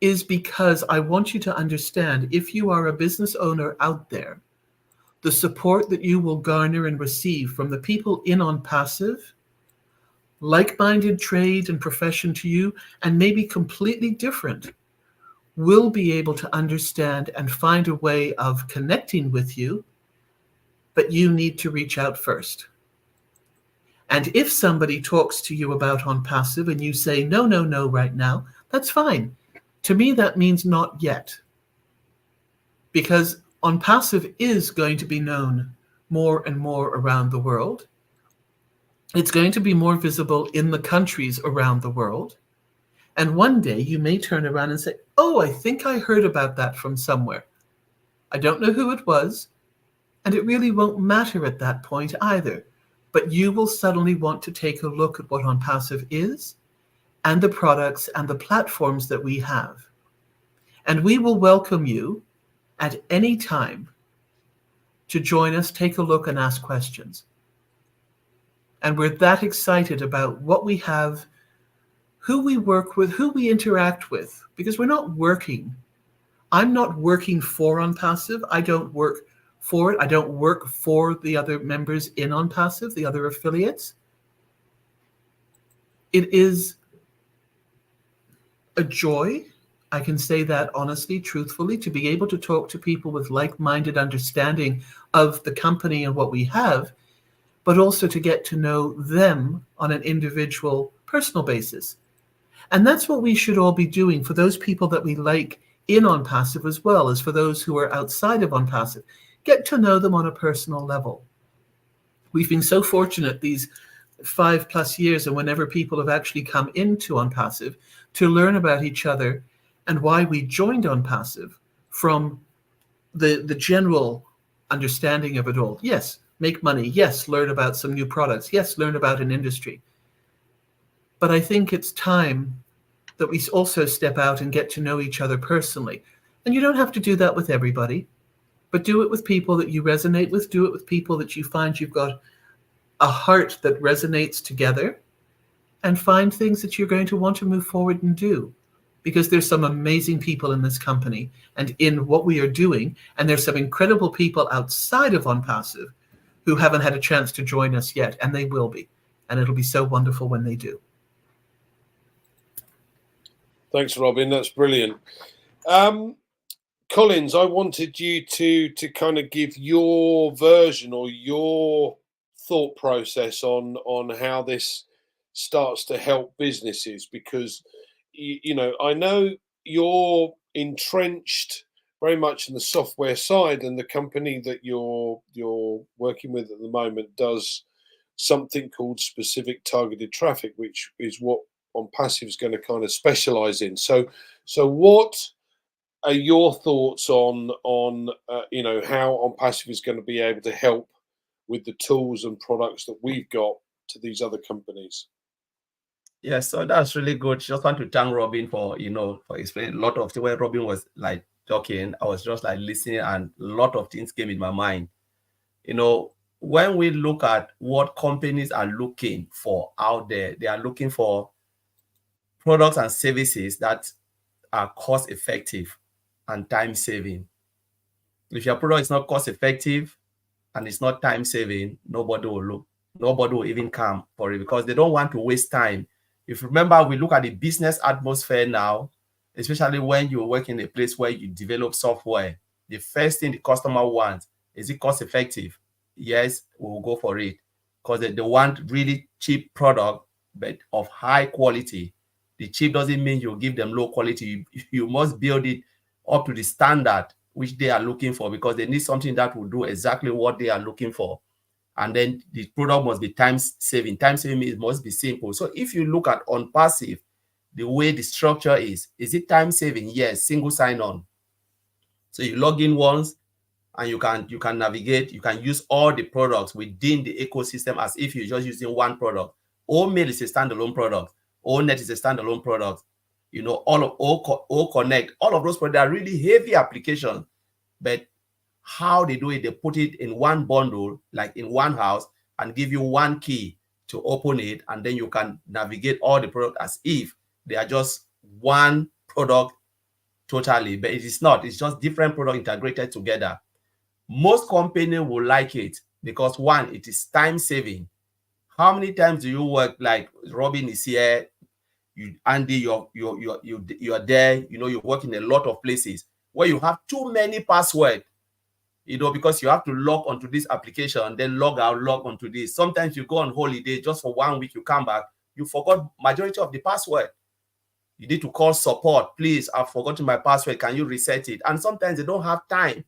is because I want you to understand, if you are a business owner out there, the support that you will garner and receive from the people in ONPASSIVE, like-minded trade and profession to you, and maybe completely different, will be able to understand and find a way of connecting with you, but you need to reach out first. And if somebody talks to you about ONPASSIVE and you say, no, no, no, right now, that's fine. To me, that means not yet. Because ONPASSIVE is going to be known more and more around the world. It's going to be more visible in the countries around the world. And one day you may turn around and say, oh, I think I heard about that from somewhere. I don't know who it was, and it really won't matter at that point either. But you will suddenly want to take a look at what ONPASSIVE is and the products and the platforms that we have. And we will welcome you at any time to join us, take a look and ask questions. And we're that excited about what we have, who we work with, who we interact with, because we're not working. I'm not working for ONPASSIVE. I don't work for it. I don't work for the other members in ONPASSIVE, the other affiliates. It is a joy, I can say that honestly, truthfully, to be able to talk to people with like-minded understanding of the company and what we have, but also to get to know them on an individual, personal basis. And that's what we should all be doing for those people that we like in ONPASSIVE, as well as for those who are outside of ONPASSIVE. Get to know them on a personal level. We've been so fortunate these 5+ years, and whenever people have actually come into ONPASSIVE, to learn about each other and why we joined ONPASSIVE from the general understanding of it all. Yes, make money. Yes, learn about some new products. Yes, learn about an industry. But I think it's time that we also step out and get to know each other personally. And you don't have to do that with everybody, but do it with people that you resonate with. Do it with people that you find you've got a heart that resonates together, and find things that you're going to want to move forward and do. Because there's some amazing people in this company and in what we are doing, and there's some incredible people outside of ONPASSIVE who haven't had a chance to join us yet, and they will be. And it'll be so wonderful when they do. Thanks, Robin. That's brilliant. Collins, I wanted you to kind of give your version or your thought process on how this starts to help businesses, because you know, I know you're entrenched very much in the software side, and the company that you're working with at the moment does something called specific targeted traffic, which is what ONPASSIVE is going to kind of specialize in. So what are your thoughts on you know, how ONPASSIVE is going to be able to help with the tools and products that we've got to these other companies? Yes, so that's really good. Just want to thank Robin for, you know, for explaining a lot of the way Robin was like talking. I was just like listening, and a lot of things came in my mind. You know, when we look at what companies are looking for out there, they are looking for products and services that are cost effective and time saving. If your product is not cost effective and it's not time saving, nobody will look. Nobody will even come for it, because they don't want to waste time. If you remember, we look at the business atmosphere now, especially when you work in a place where you develop software. The first thing the customer wants, is it cost effective? Yes, we will go for it, because they want really cheap product, but of high quality. the cheap doesn't mean you give them low quality. You must build it up to the standard which they are looking for, because they need something that will do exactly what they are looking for. And then the product must be time saving. Time saving means it must be simple. So if you look at ONPASSIVE, the way the structure is it time saving? Yes, single sign-on. So you log in once and you can navigate, you can use all the products within the ecosystem as if you're just using one product. OMail is a standalone product. ONet is a standalone product. You know, all of OConnect, all of those products are really heavy applications, but how they do it, they put it in one bundle, like in one house, and give you one key to open it, and then you can navigate all the products as if they are just one product totally, but it is not. It's just different products integrated together. Most companies will like it because, one, it is time saving. How many times do you work, like Robin is here, Andy, you're there, you know, you work in a lot of places where you have too many passwords, you know, because you have to log onto this application, then log out, log onto this. Sometimes you go on holiday just for 1 week, you come back, you forgot majority of the password. You need to call support. Please, I've forgotten my password. Can you reset it? And sometimes they don't have time.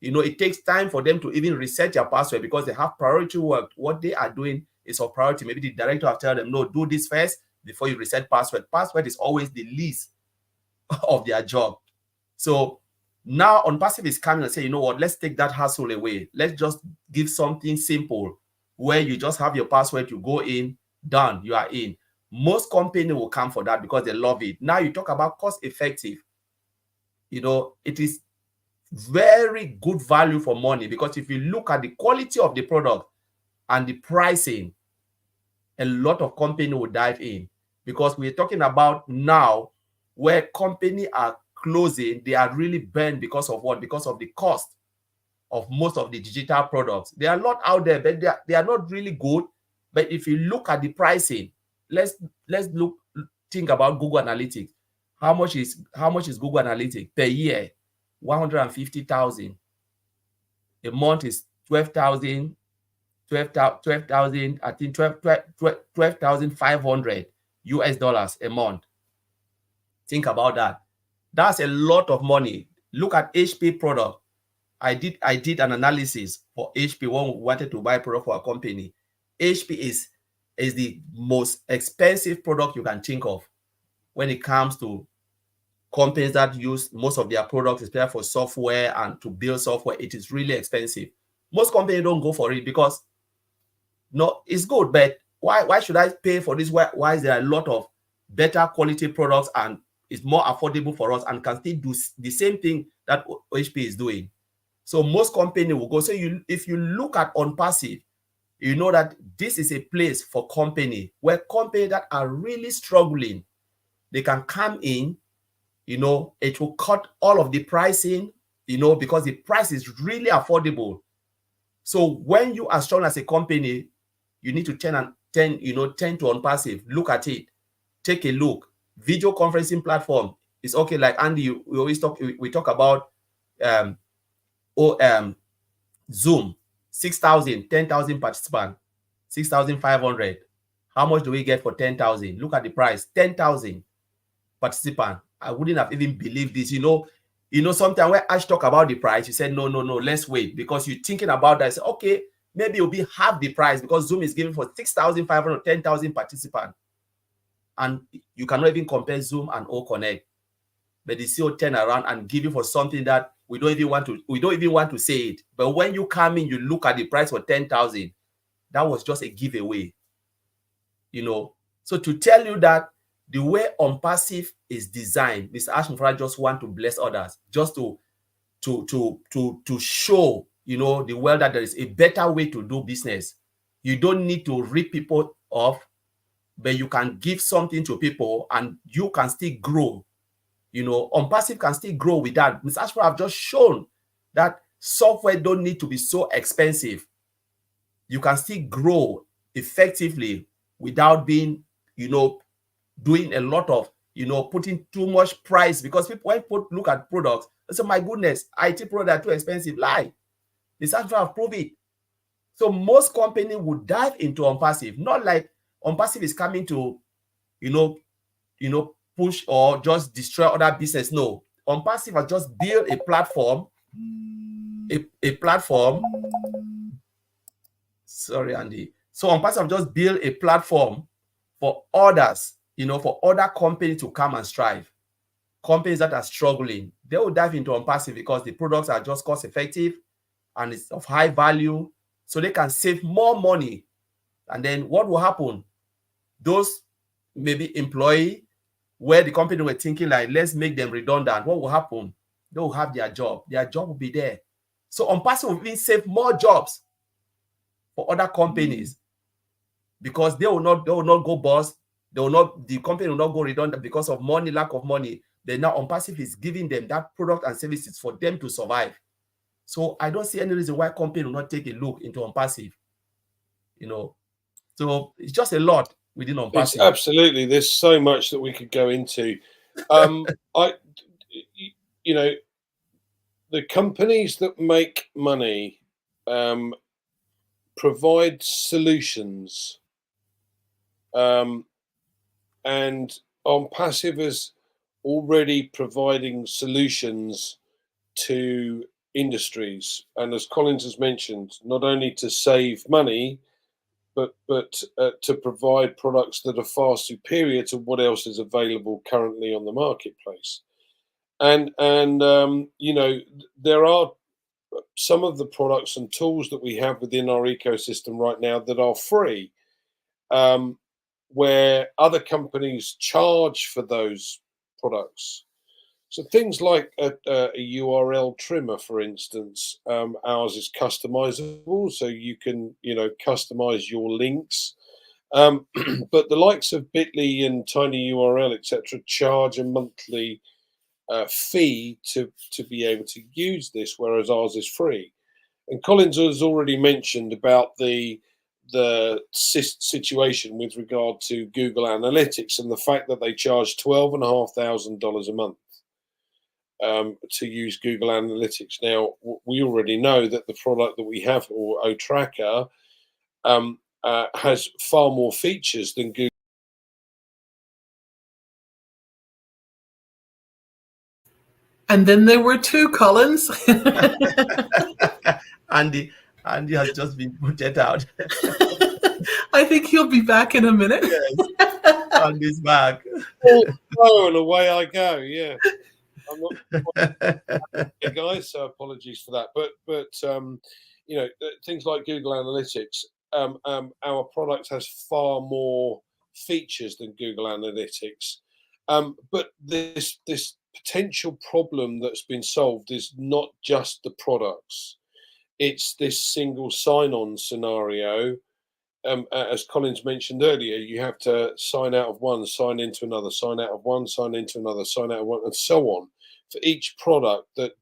You know, it takes time for them to even reset your password because they have priority work. What they are doing is of priority. Maybe the director have told them, no, do this first before you reset password. Password is always the least of their job. So now ONPASSIVE is coming and say, you know what, let's take that hassle away. Let's just give something simple where you just have your password, you go in, done, you are in. Most companies will come for that because they love it. Now you talk about cost effective. You know, it is very good value for money, because if you look at the quality of the product and the pricing, a lot of companies will dive in, because we're talking about now where companies are closing, they are really burned because of what? Because of the cost of most of the digital products. There are a lot out there, but they are not really good. But if you look at the pricing, let's think about Google Analytics. How much is Google Analytics per year? 150,000. A month is 12,000. I think 12,500 US dollars a month. Think about that. That's a lot of money. Look at HP product. I did an analysis for HP when we wanted to buy product for a company. HP is the most expensive product you can think of when it comes to companies that use most of their products, especially for software and to build software. It is really expensive. Most companies don't go for it because, no, it's good, but why should I pay for this? Why is there a lot of better quality products and it's more affordable for us and can still do the same thing that HP is doing? So most companies will go. So if you look at ONPASSIVE, you know that this is a place for company where companies that are really struggling, they can come in, you know, it will cut all of the pricing, you know, because the price is really affordable. So when you are strong as a company, you need to turn to ONPASSIVE. Look at it. Take a look. Video conferencing platform is okay. Like Andy, we talk about Zoom, 6,000, 10,000 participants, 6,500. How much do we get for 10,000? Look at the price, 10,000 participants. I wouldn't have even believed this. You know, sometimes when Ash talk about the price, you said, no, let's wait, because you're thinking about that. Say, okay, maybe it'll be half the price because Zoom is giving for 6,500, 10,000 participants. And you cannot even compare Zoom and OConnect. But they still turn around and give you for something that we don't even want to say it. But when you come in, you look at the price for 10,000. That was just a giveaway. You know, so to tell you that the way ONPASSIVE is designed, Mr. Ashmufra just want to bless others, just to show, you know, the world that there is a better way to do business. You don't need to rip people off, but you can give something to people and you can still grow. You know, ONPASSIVE can still grow with that. Mr. Ashmufra have just shown that software don't need to be so expensive. You can still grow effectively without being, you know, doing a lot of, you know, putting too much price, because people, when people look at products, they say, my goodness, IT products are too expensive. Lie. This actually have proved it. So most companies would dive into ONPASSIVE, not like ONPASSIVE is coming to, you know, push or just destroy other business. No, ONPASSIVE has just built a platform, a platform. Sorry, Andy. So ONPASSIVE have just built a platform for others, for other companies to come and strive. Companies that are struggling, they will dive into ONPASSIVE because the products are just cost effective and it's of high value, so they can save more money. And then what will happen? Those maybe employee where the company were thinking like, let's make them redundant. What will happen? They will have their job. Their job will be there. So ONPASSIVE will even save more jobs for other companies because they will not go bust. The company will not go redundant because of money, lack of money. Then now ONPASSIVE is giving them that product and services for them to survive. So I don't see any reason why company will not take a look into ONPASSIVE. So it's just a lot within ONPASSIVE. Absolutely, there's so much that we could go into. The companies that make money provide solutions, and ONPASSIVE is already providing solutions to industries, and as Collins has mentioned, not only to save money, but to provide products that are far superior to what else is available currently on the marketplace. And there are some of the products and tools that we have within our ecosystem right now that are free, where other companies charge for those products. So things like a URL trimmer, for instance, ours is customizable, so you can customize your links. But the likes of Bitly and TinyURL, etc., charge a monthly fee to be able to use this, whereas ours is free. And Collins has already mentioned about the situation with regard to Google Analytics and the fact that they charge $12,500 a month to use Google Analytics. Now, we already know that the product that we have, or OTracker, has far more features than Google. And then there were two Collins. Andy has just been put out. I think he'll be back in a minute. Yes. Andy's back. Oh, and away I go. Yeah. I'm not guys, so apologies for that. But things like Google Analytics, our product has far more features than Google Analytics. But this potential problem that's been solved is not just the products. It's this single sign-on scenario. As Collins mentioned earlier, you have to sign out of one, sign into another, sign out of one, sign into another, sign out of one, and so on for each product that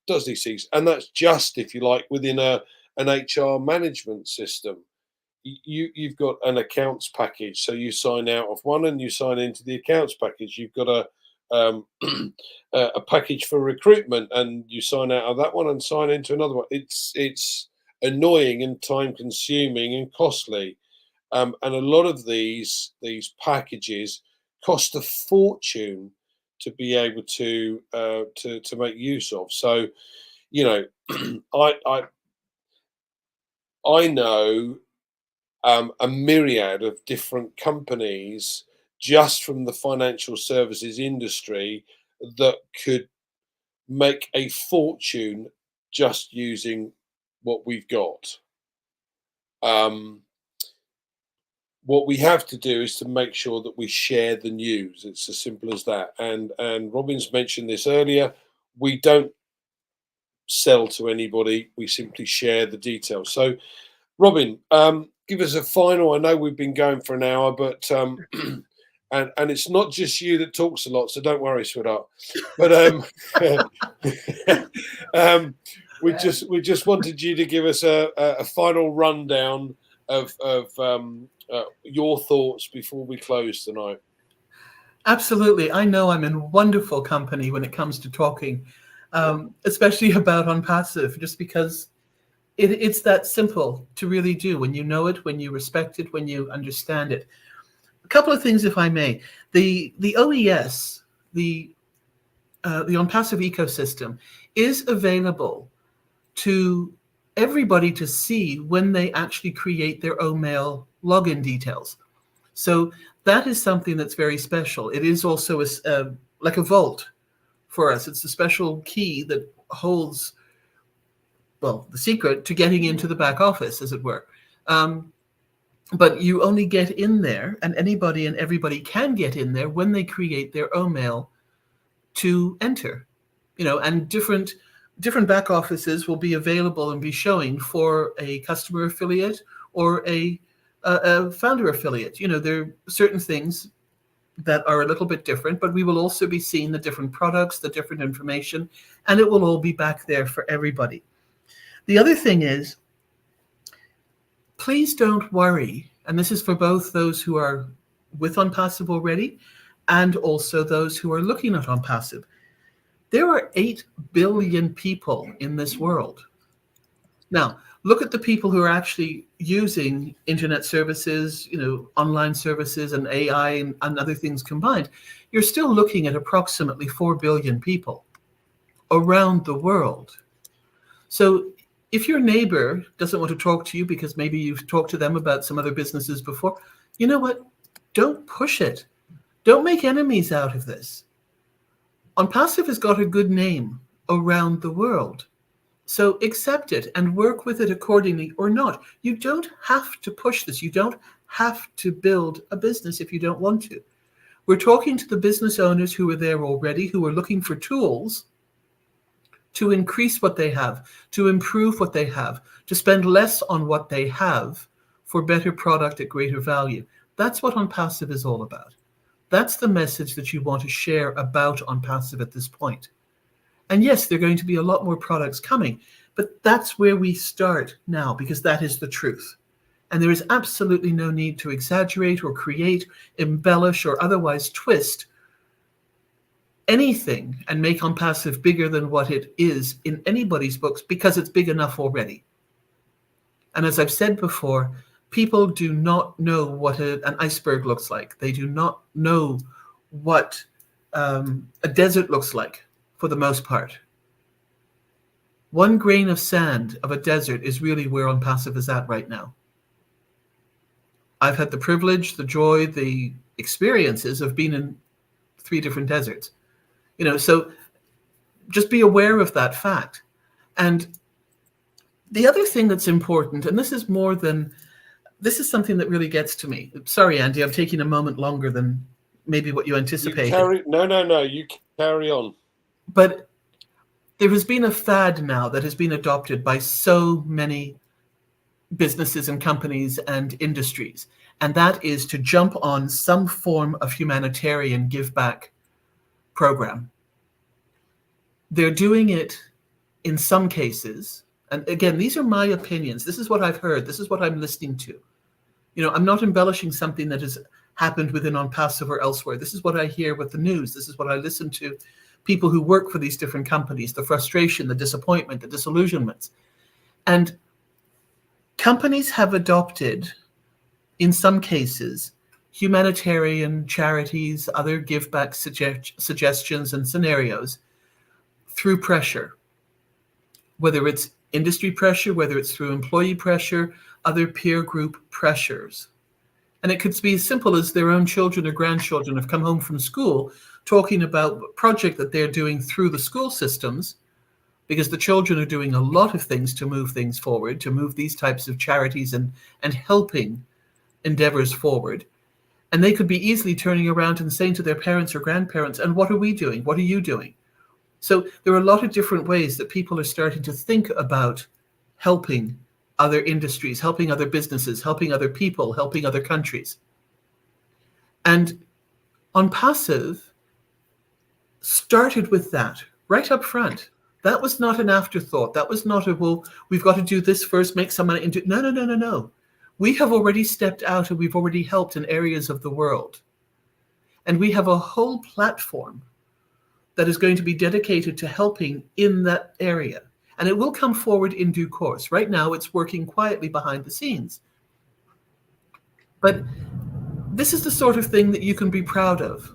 does these things. And that's just, if you like, within an HR management system. You've got an accounts package, so you sign out of one and you sign into the accounts package. You've got a package for recruitment, and you sign out of that one and sign into another one. It's annoying and time consuming and costly, and a lot of these packages cost a fortune to be able to make use of. So I know a myriad of different companies just from the financial services industry that could make a fortune just using what we've got. What we have to do is to make sure that we share the news. It's as simple as that. And Robin's mentioned this earlier. We don't sell to anybody. We simply share the details. So, Robin, give us a final. I know we've been going for an hour, but and it's not just you that talks a lot, so don't worry, sweetheart. But we just wanted you to give us a final rundown of your thoughts before we close tonight. Absolutely. I know I'm in wonderful company when it comes to talking, especially about ONPASSIVE, just because it's that simple to really do when you know it, when you respect it, when you understand it. A couple of things, if I may. The OES, the ONPASSIVE ecosystem, is available to everybody to see when they actually create their OMail login details. So that is something that's very special. It is also like a vault for us. It's a special key that holds, well, the secret to getting into the back office, as it were. But you only get in there, and anybody and everybody can get in there when they create their OMail to enter. And different back offices will be available and be showing for a customer affiliate or a founder affiliate. There are certain things that are a little bit different, but we will also be seeing the different products, the different information, and it will all be back there for everybody. The other thing is, please don't worry, and this is for both those who are with ONPASSIVE already and also those who are looking at ONPASSIVE. There are 8 billion people in this world. Now, look at the people who are actually using internet services, online services and AI and other things combined. You're still looking at approximately 4 billion people around the world. So if your neighbor doesn't want to talk to you because maybe you've talked to them about some other businesses before, you know what? Don't push it. Don't make enemies out of this. ONPASSIVE has got a good name around the world. So accept it and work with it accordingly or not. You don't have to push this. You don't have to build a business if you don't want to. We're talking to the business owners who are there already, who are looking for tools to increase what they have, to improve what they have, to spend less on what they have for better product at greater value. That's what ONPASSIVE is all about. That's the message that you want to share about ONPASSIVE at this point. And yes, there are going to be a lot more products coming, but that's where we start now, because that is the truth. And there is absolutely no need to exaggerate or create, embellish, or otherwise twist anything and make ONPASSIVE bigger than what it is in anybody's books, because it's big enough already. And as I've said before, people do not know what an iceberg looks like. They do not know what a desert looks like for the most part. One grain of sand of a desert is really where ONPASSIVE is at right now. I've had the privilege, the joy, the experiences of being in 3 different deserts. So just be aware of that fact. And the other thing that's important, and this is something that really gets to me. Sorry, Andy, I'm taking a moment longer than maybe what you anticipated. No, you carry on. But there has been a fad now that has been adopted by so many businesses and companies and industries, and that is to jump on some form of humanitarian give back program. They're doing it in some cases, and again, these are my opinions. This is what I've heard. This is what I'm listening to. I'm not embellishing something that has happened within ONPASSIVE or elsewhere. This is what I hear with the news. This is what I listen to people who work for these different companies, the frustration, the disappointment, the disillusionments. And companies have adopted, in some cases, humanitarian charities, other give back suggestions and scenarios through pressure, whether it's industry pressure, whether it's through employee pressure, other peer group pressures. And it could be as simple as their own children or grandchildren have come home from school talking about a project that they're doing through the school systems, because the children are doing a lot of things to move things forward, to move these types of charities and helping endeavors forward. And they could be easily turning around and saying to their parents or grandparents, and what are we doing? What are you doing? So there are a lot of different ways that people are starting to think about helping other industries, helping other businesses, helping other people, helping other countries. And ONPASSIVE started with that right up front. That was not an afterthought. That was not well, we've got to do this first, make some money. No. We have already stepped out and we've already helped in areas of the world. And we have a whole platform that is going to be dedicated to helping in that area. And it will come forward in due course. Right now, it's working quietly behind the scenes. But this is the sort of thing that you can be proud of.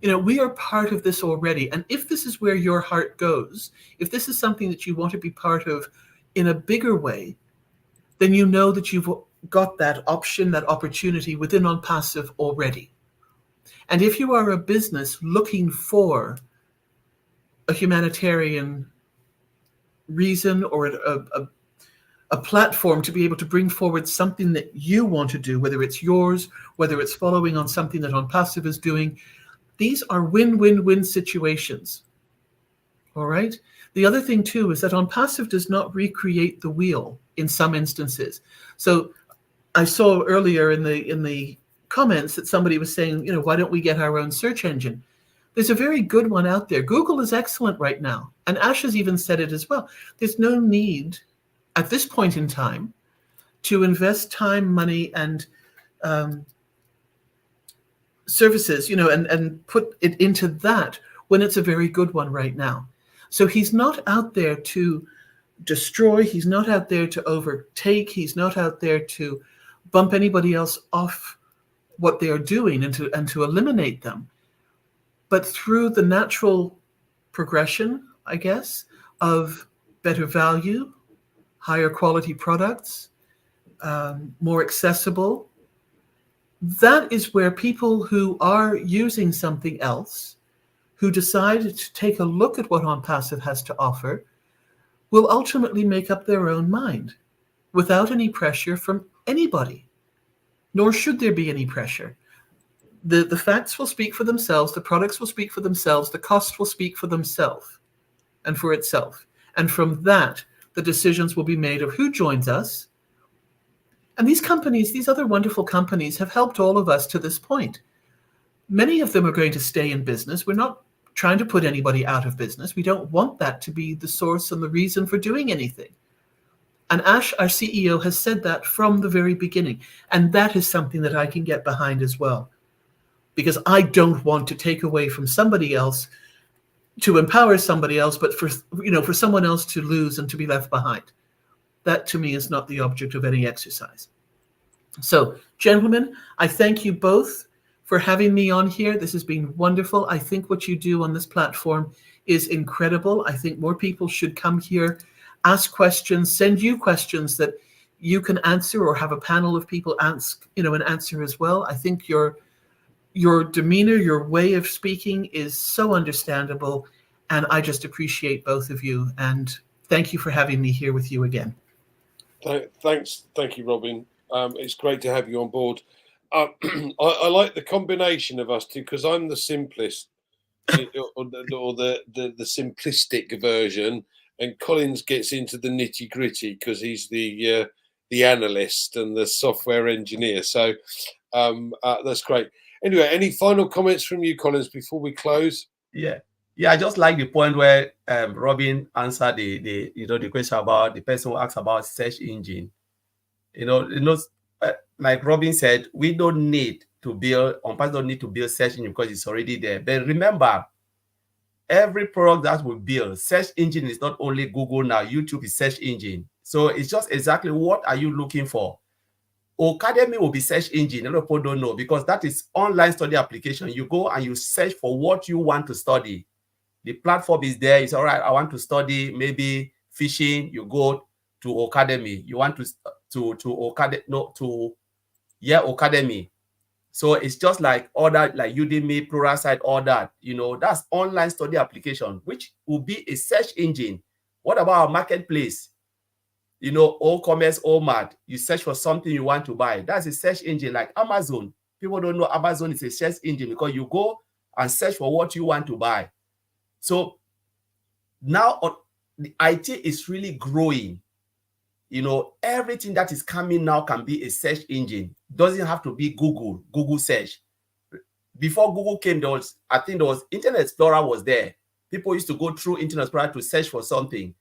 You know, we are part of this already. And if this is where your heart goes, if this is something that you want to be part of in a bigger way, then you know that you've got that option, that opportunity within ONPASSIVE already. And if you are a business looking for a humanitarian reason or a platform to be able to bring forward something that you want to do, whether it's yours, whether it's following on something that ONPASSIVE is doing, these are win-win-win situations. All right? The other thing too is that ONPASSIVE does not recreate the wheel in some instances. So I saw earlier in the comments that somebody was saying, you know, why don't we get our own search engine? There's a very good one out there. Google is excellent right now. And Ash has even said it as well. There's no need at this point in time to invest time, money, and services, you know, and put it into that when it's a very good one right now. So he's not out there to destroy. He's not out there to overtake. He's not out there to bump anybody else off what they are doing and to eliminate them. But through the natural progression, I guess, of better value, higher quality products, more accessible, that is where people who are using something else, who decided to take a look at what ONPASSIVE has to offer, will ultimately make up their own mind without any pressure from anybody, nor should there be any pressure. The facts will speak for themselves, the products will speak for themselves, the cost will speak for themselves and for itself. And from that, the decisions will be made of who joins us. And these companies, these other wonderful companies, have helped all of us to this point. Many of them are going to stay in business. We're not trying to put anybody out of business. We don't want that to be the source and the reason for doing anything. And Ash, our CEO, has said that from the very beginning. And that is something that I can get behind as well. Because I don't want to take away from somebody else to empower somebody else, but for someone else to lose and to be left behind. That to me is not the object of any exercise. So, gentlemen, I thank you both for having me on here. This has been wonderful. I think what you do on this platform is incredible. I think more people should come here, ask questions, send you questions that you can answer, or have a panel of people ask, and answer as well. I think your demeanor, your way of speaking is so understandable, and I just appreciate both of you. And thank you for having me here with you again. Thank you, Robin. It's great to have you on board. I like the combination of us two, because I'm the simplest, or the simplistic version, and Collins gets into the nitty gritty because he's the analyst and the software engineer. So that's great. Anyway, any final comments from you, Collins, before we close? Yeah, I just like the point where Robin answered the question about the person who asked about search engine. Like Robin said, we don't need to build, ONPASSIVE don't need to build search engine because it's already there. But remember, every product that we build, search engine is not only Google now. YouTube is search engine. So it's just exactly what are you looking for. Academy will be search engine. A lot of people don't know, because that is online study application. You go and you search for what you want to study. The platform is there. It's all right. I want to study maybe fishing. You go to Academy. You want Academy. So it's just like all that, like Udemy, Pluralsight, all that. That's online study application, which will be a search engine. What about our marketplace? All-commerce, all-mart. You search for something you want to buy. That's a search engine. Like Amazon. People don't know Amazon is a search engine, because you go and search for what you want to buy. So now the IT is really growing. Everything that is coming now can be a search engine. Doesn't have to be Google search. Before Google came, there was Internet Explorer was there. People used to go through Internet Explorer to search for something.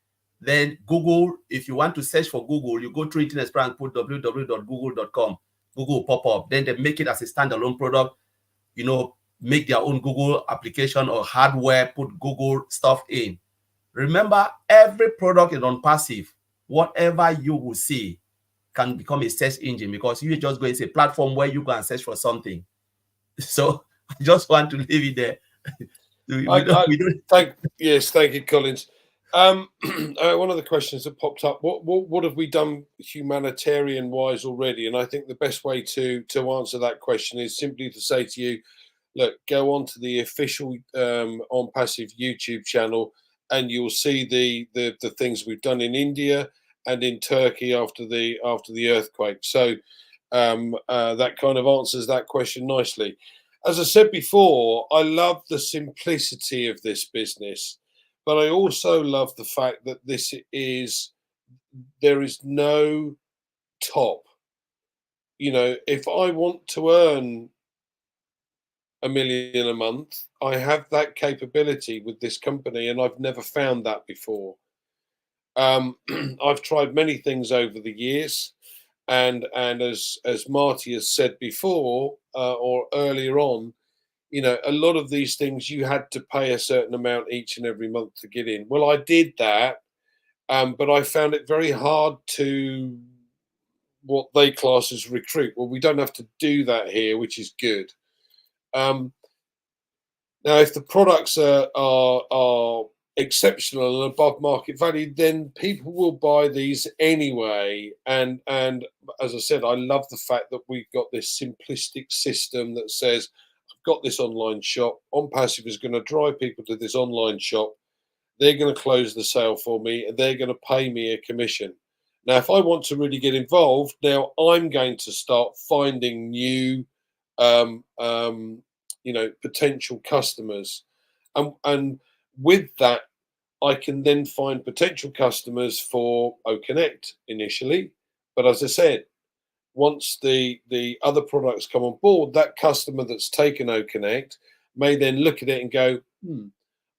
Then Google, if you want to search for Google, you go through Internet Explorer and put www.google.com. Google will pop up. Then they make it as a standalone product, make their own Google application or hardware, put Google stuff in. Remember, every product is ONPASSIVE. Whatever you will see, can become a search engine, because you just go, it's a platform where you go and search for something. So I just want to leave it there. Thank you, Collins. One of the questions that popped up: what have we done humanitarian wise already? And I think the best way to answer that question is simply to say to you, look, go on to the official ONPASSIVE YouTube channel, and you'll see the things we've done in India and in Turkey after the earthquake. So that kind of answers that question nicely. As I said before, I love the simplicity of this business, but I also love the fact that there is no top. You know, if I want to earn $1 million a month, I have that capability with this company, and I've never found that before. I've tried many things over the years, and as Marty has said before, or earlier on, you know, a lot of these things you had to pay a certain amount each and every month to get in. Well, I did that, but I found it very hard to what they class as recruit. Well, we don't have to do that here, which is good. Now, if the products are exceptional and above market value, then people will buy these anyway. And as I said, I love the fact that we've got this simplistic system that says, I've got this online shop. ONPASSIVE is going to drive people to this online shop. They're going to close the sale for me, and they're going to pay me a commission. Now, if I want to really get involved, now I'm going to start finding new potential customers, and with that I can then find potential customers for OConnect initially. But as I said, once the other products come on board, that customer that's taken OConnect may then look at it and go,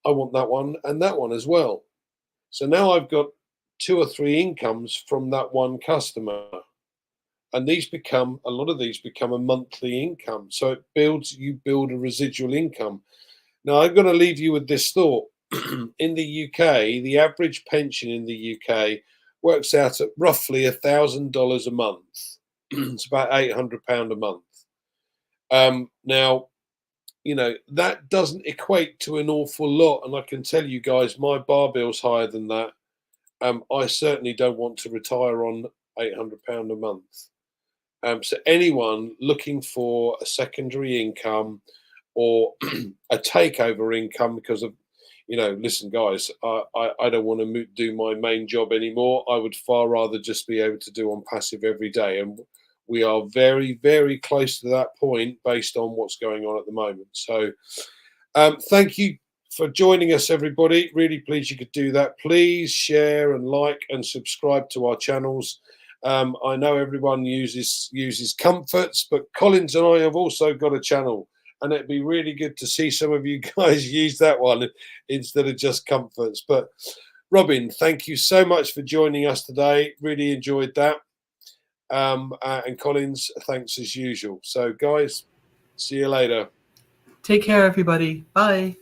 I want that one and that one as well. So now I've got 2 or 3 incomes from that one customer. And a lot of these become a monthly income. So you build a residual income. Now, I'm going to leave you with this thought. In the UK, the average pension in the UK works out at roughly $1,000 a month. It's about £800 a month. Now, you know, that doesn't equate to an awful lot. And I can tell you guys, my bar bill's higher than that. I certainly don't want to retire on £800 a month. So anyone looking for a secondary income or a takeover income because of, you know, listen, guys, I don't want to do my main job anymore. I would far rather just be able to do ONPASSIVE every day. And we are very, very close to that point based on what's going on at the moment. So thank you for joining us, everybody. Really pleased you could do that. Please share and like and subscribe to our channels. I know everyone uses Comforts, but Collins and I have also got a channel, and it'd be really good to see some of you guys use that one instead of just Comforts. But Robin, thank you so much for joining us today. Really enjoyed that. And Collins, thanks as usual. So guys, see you later. Take care, everybody. Bye.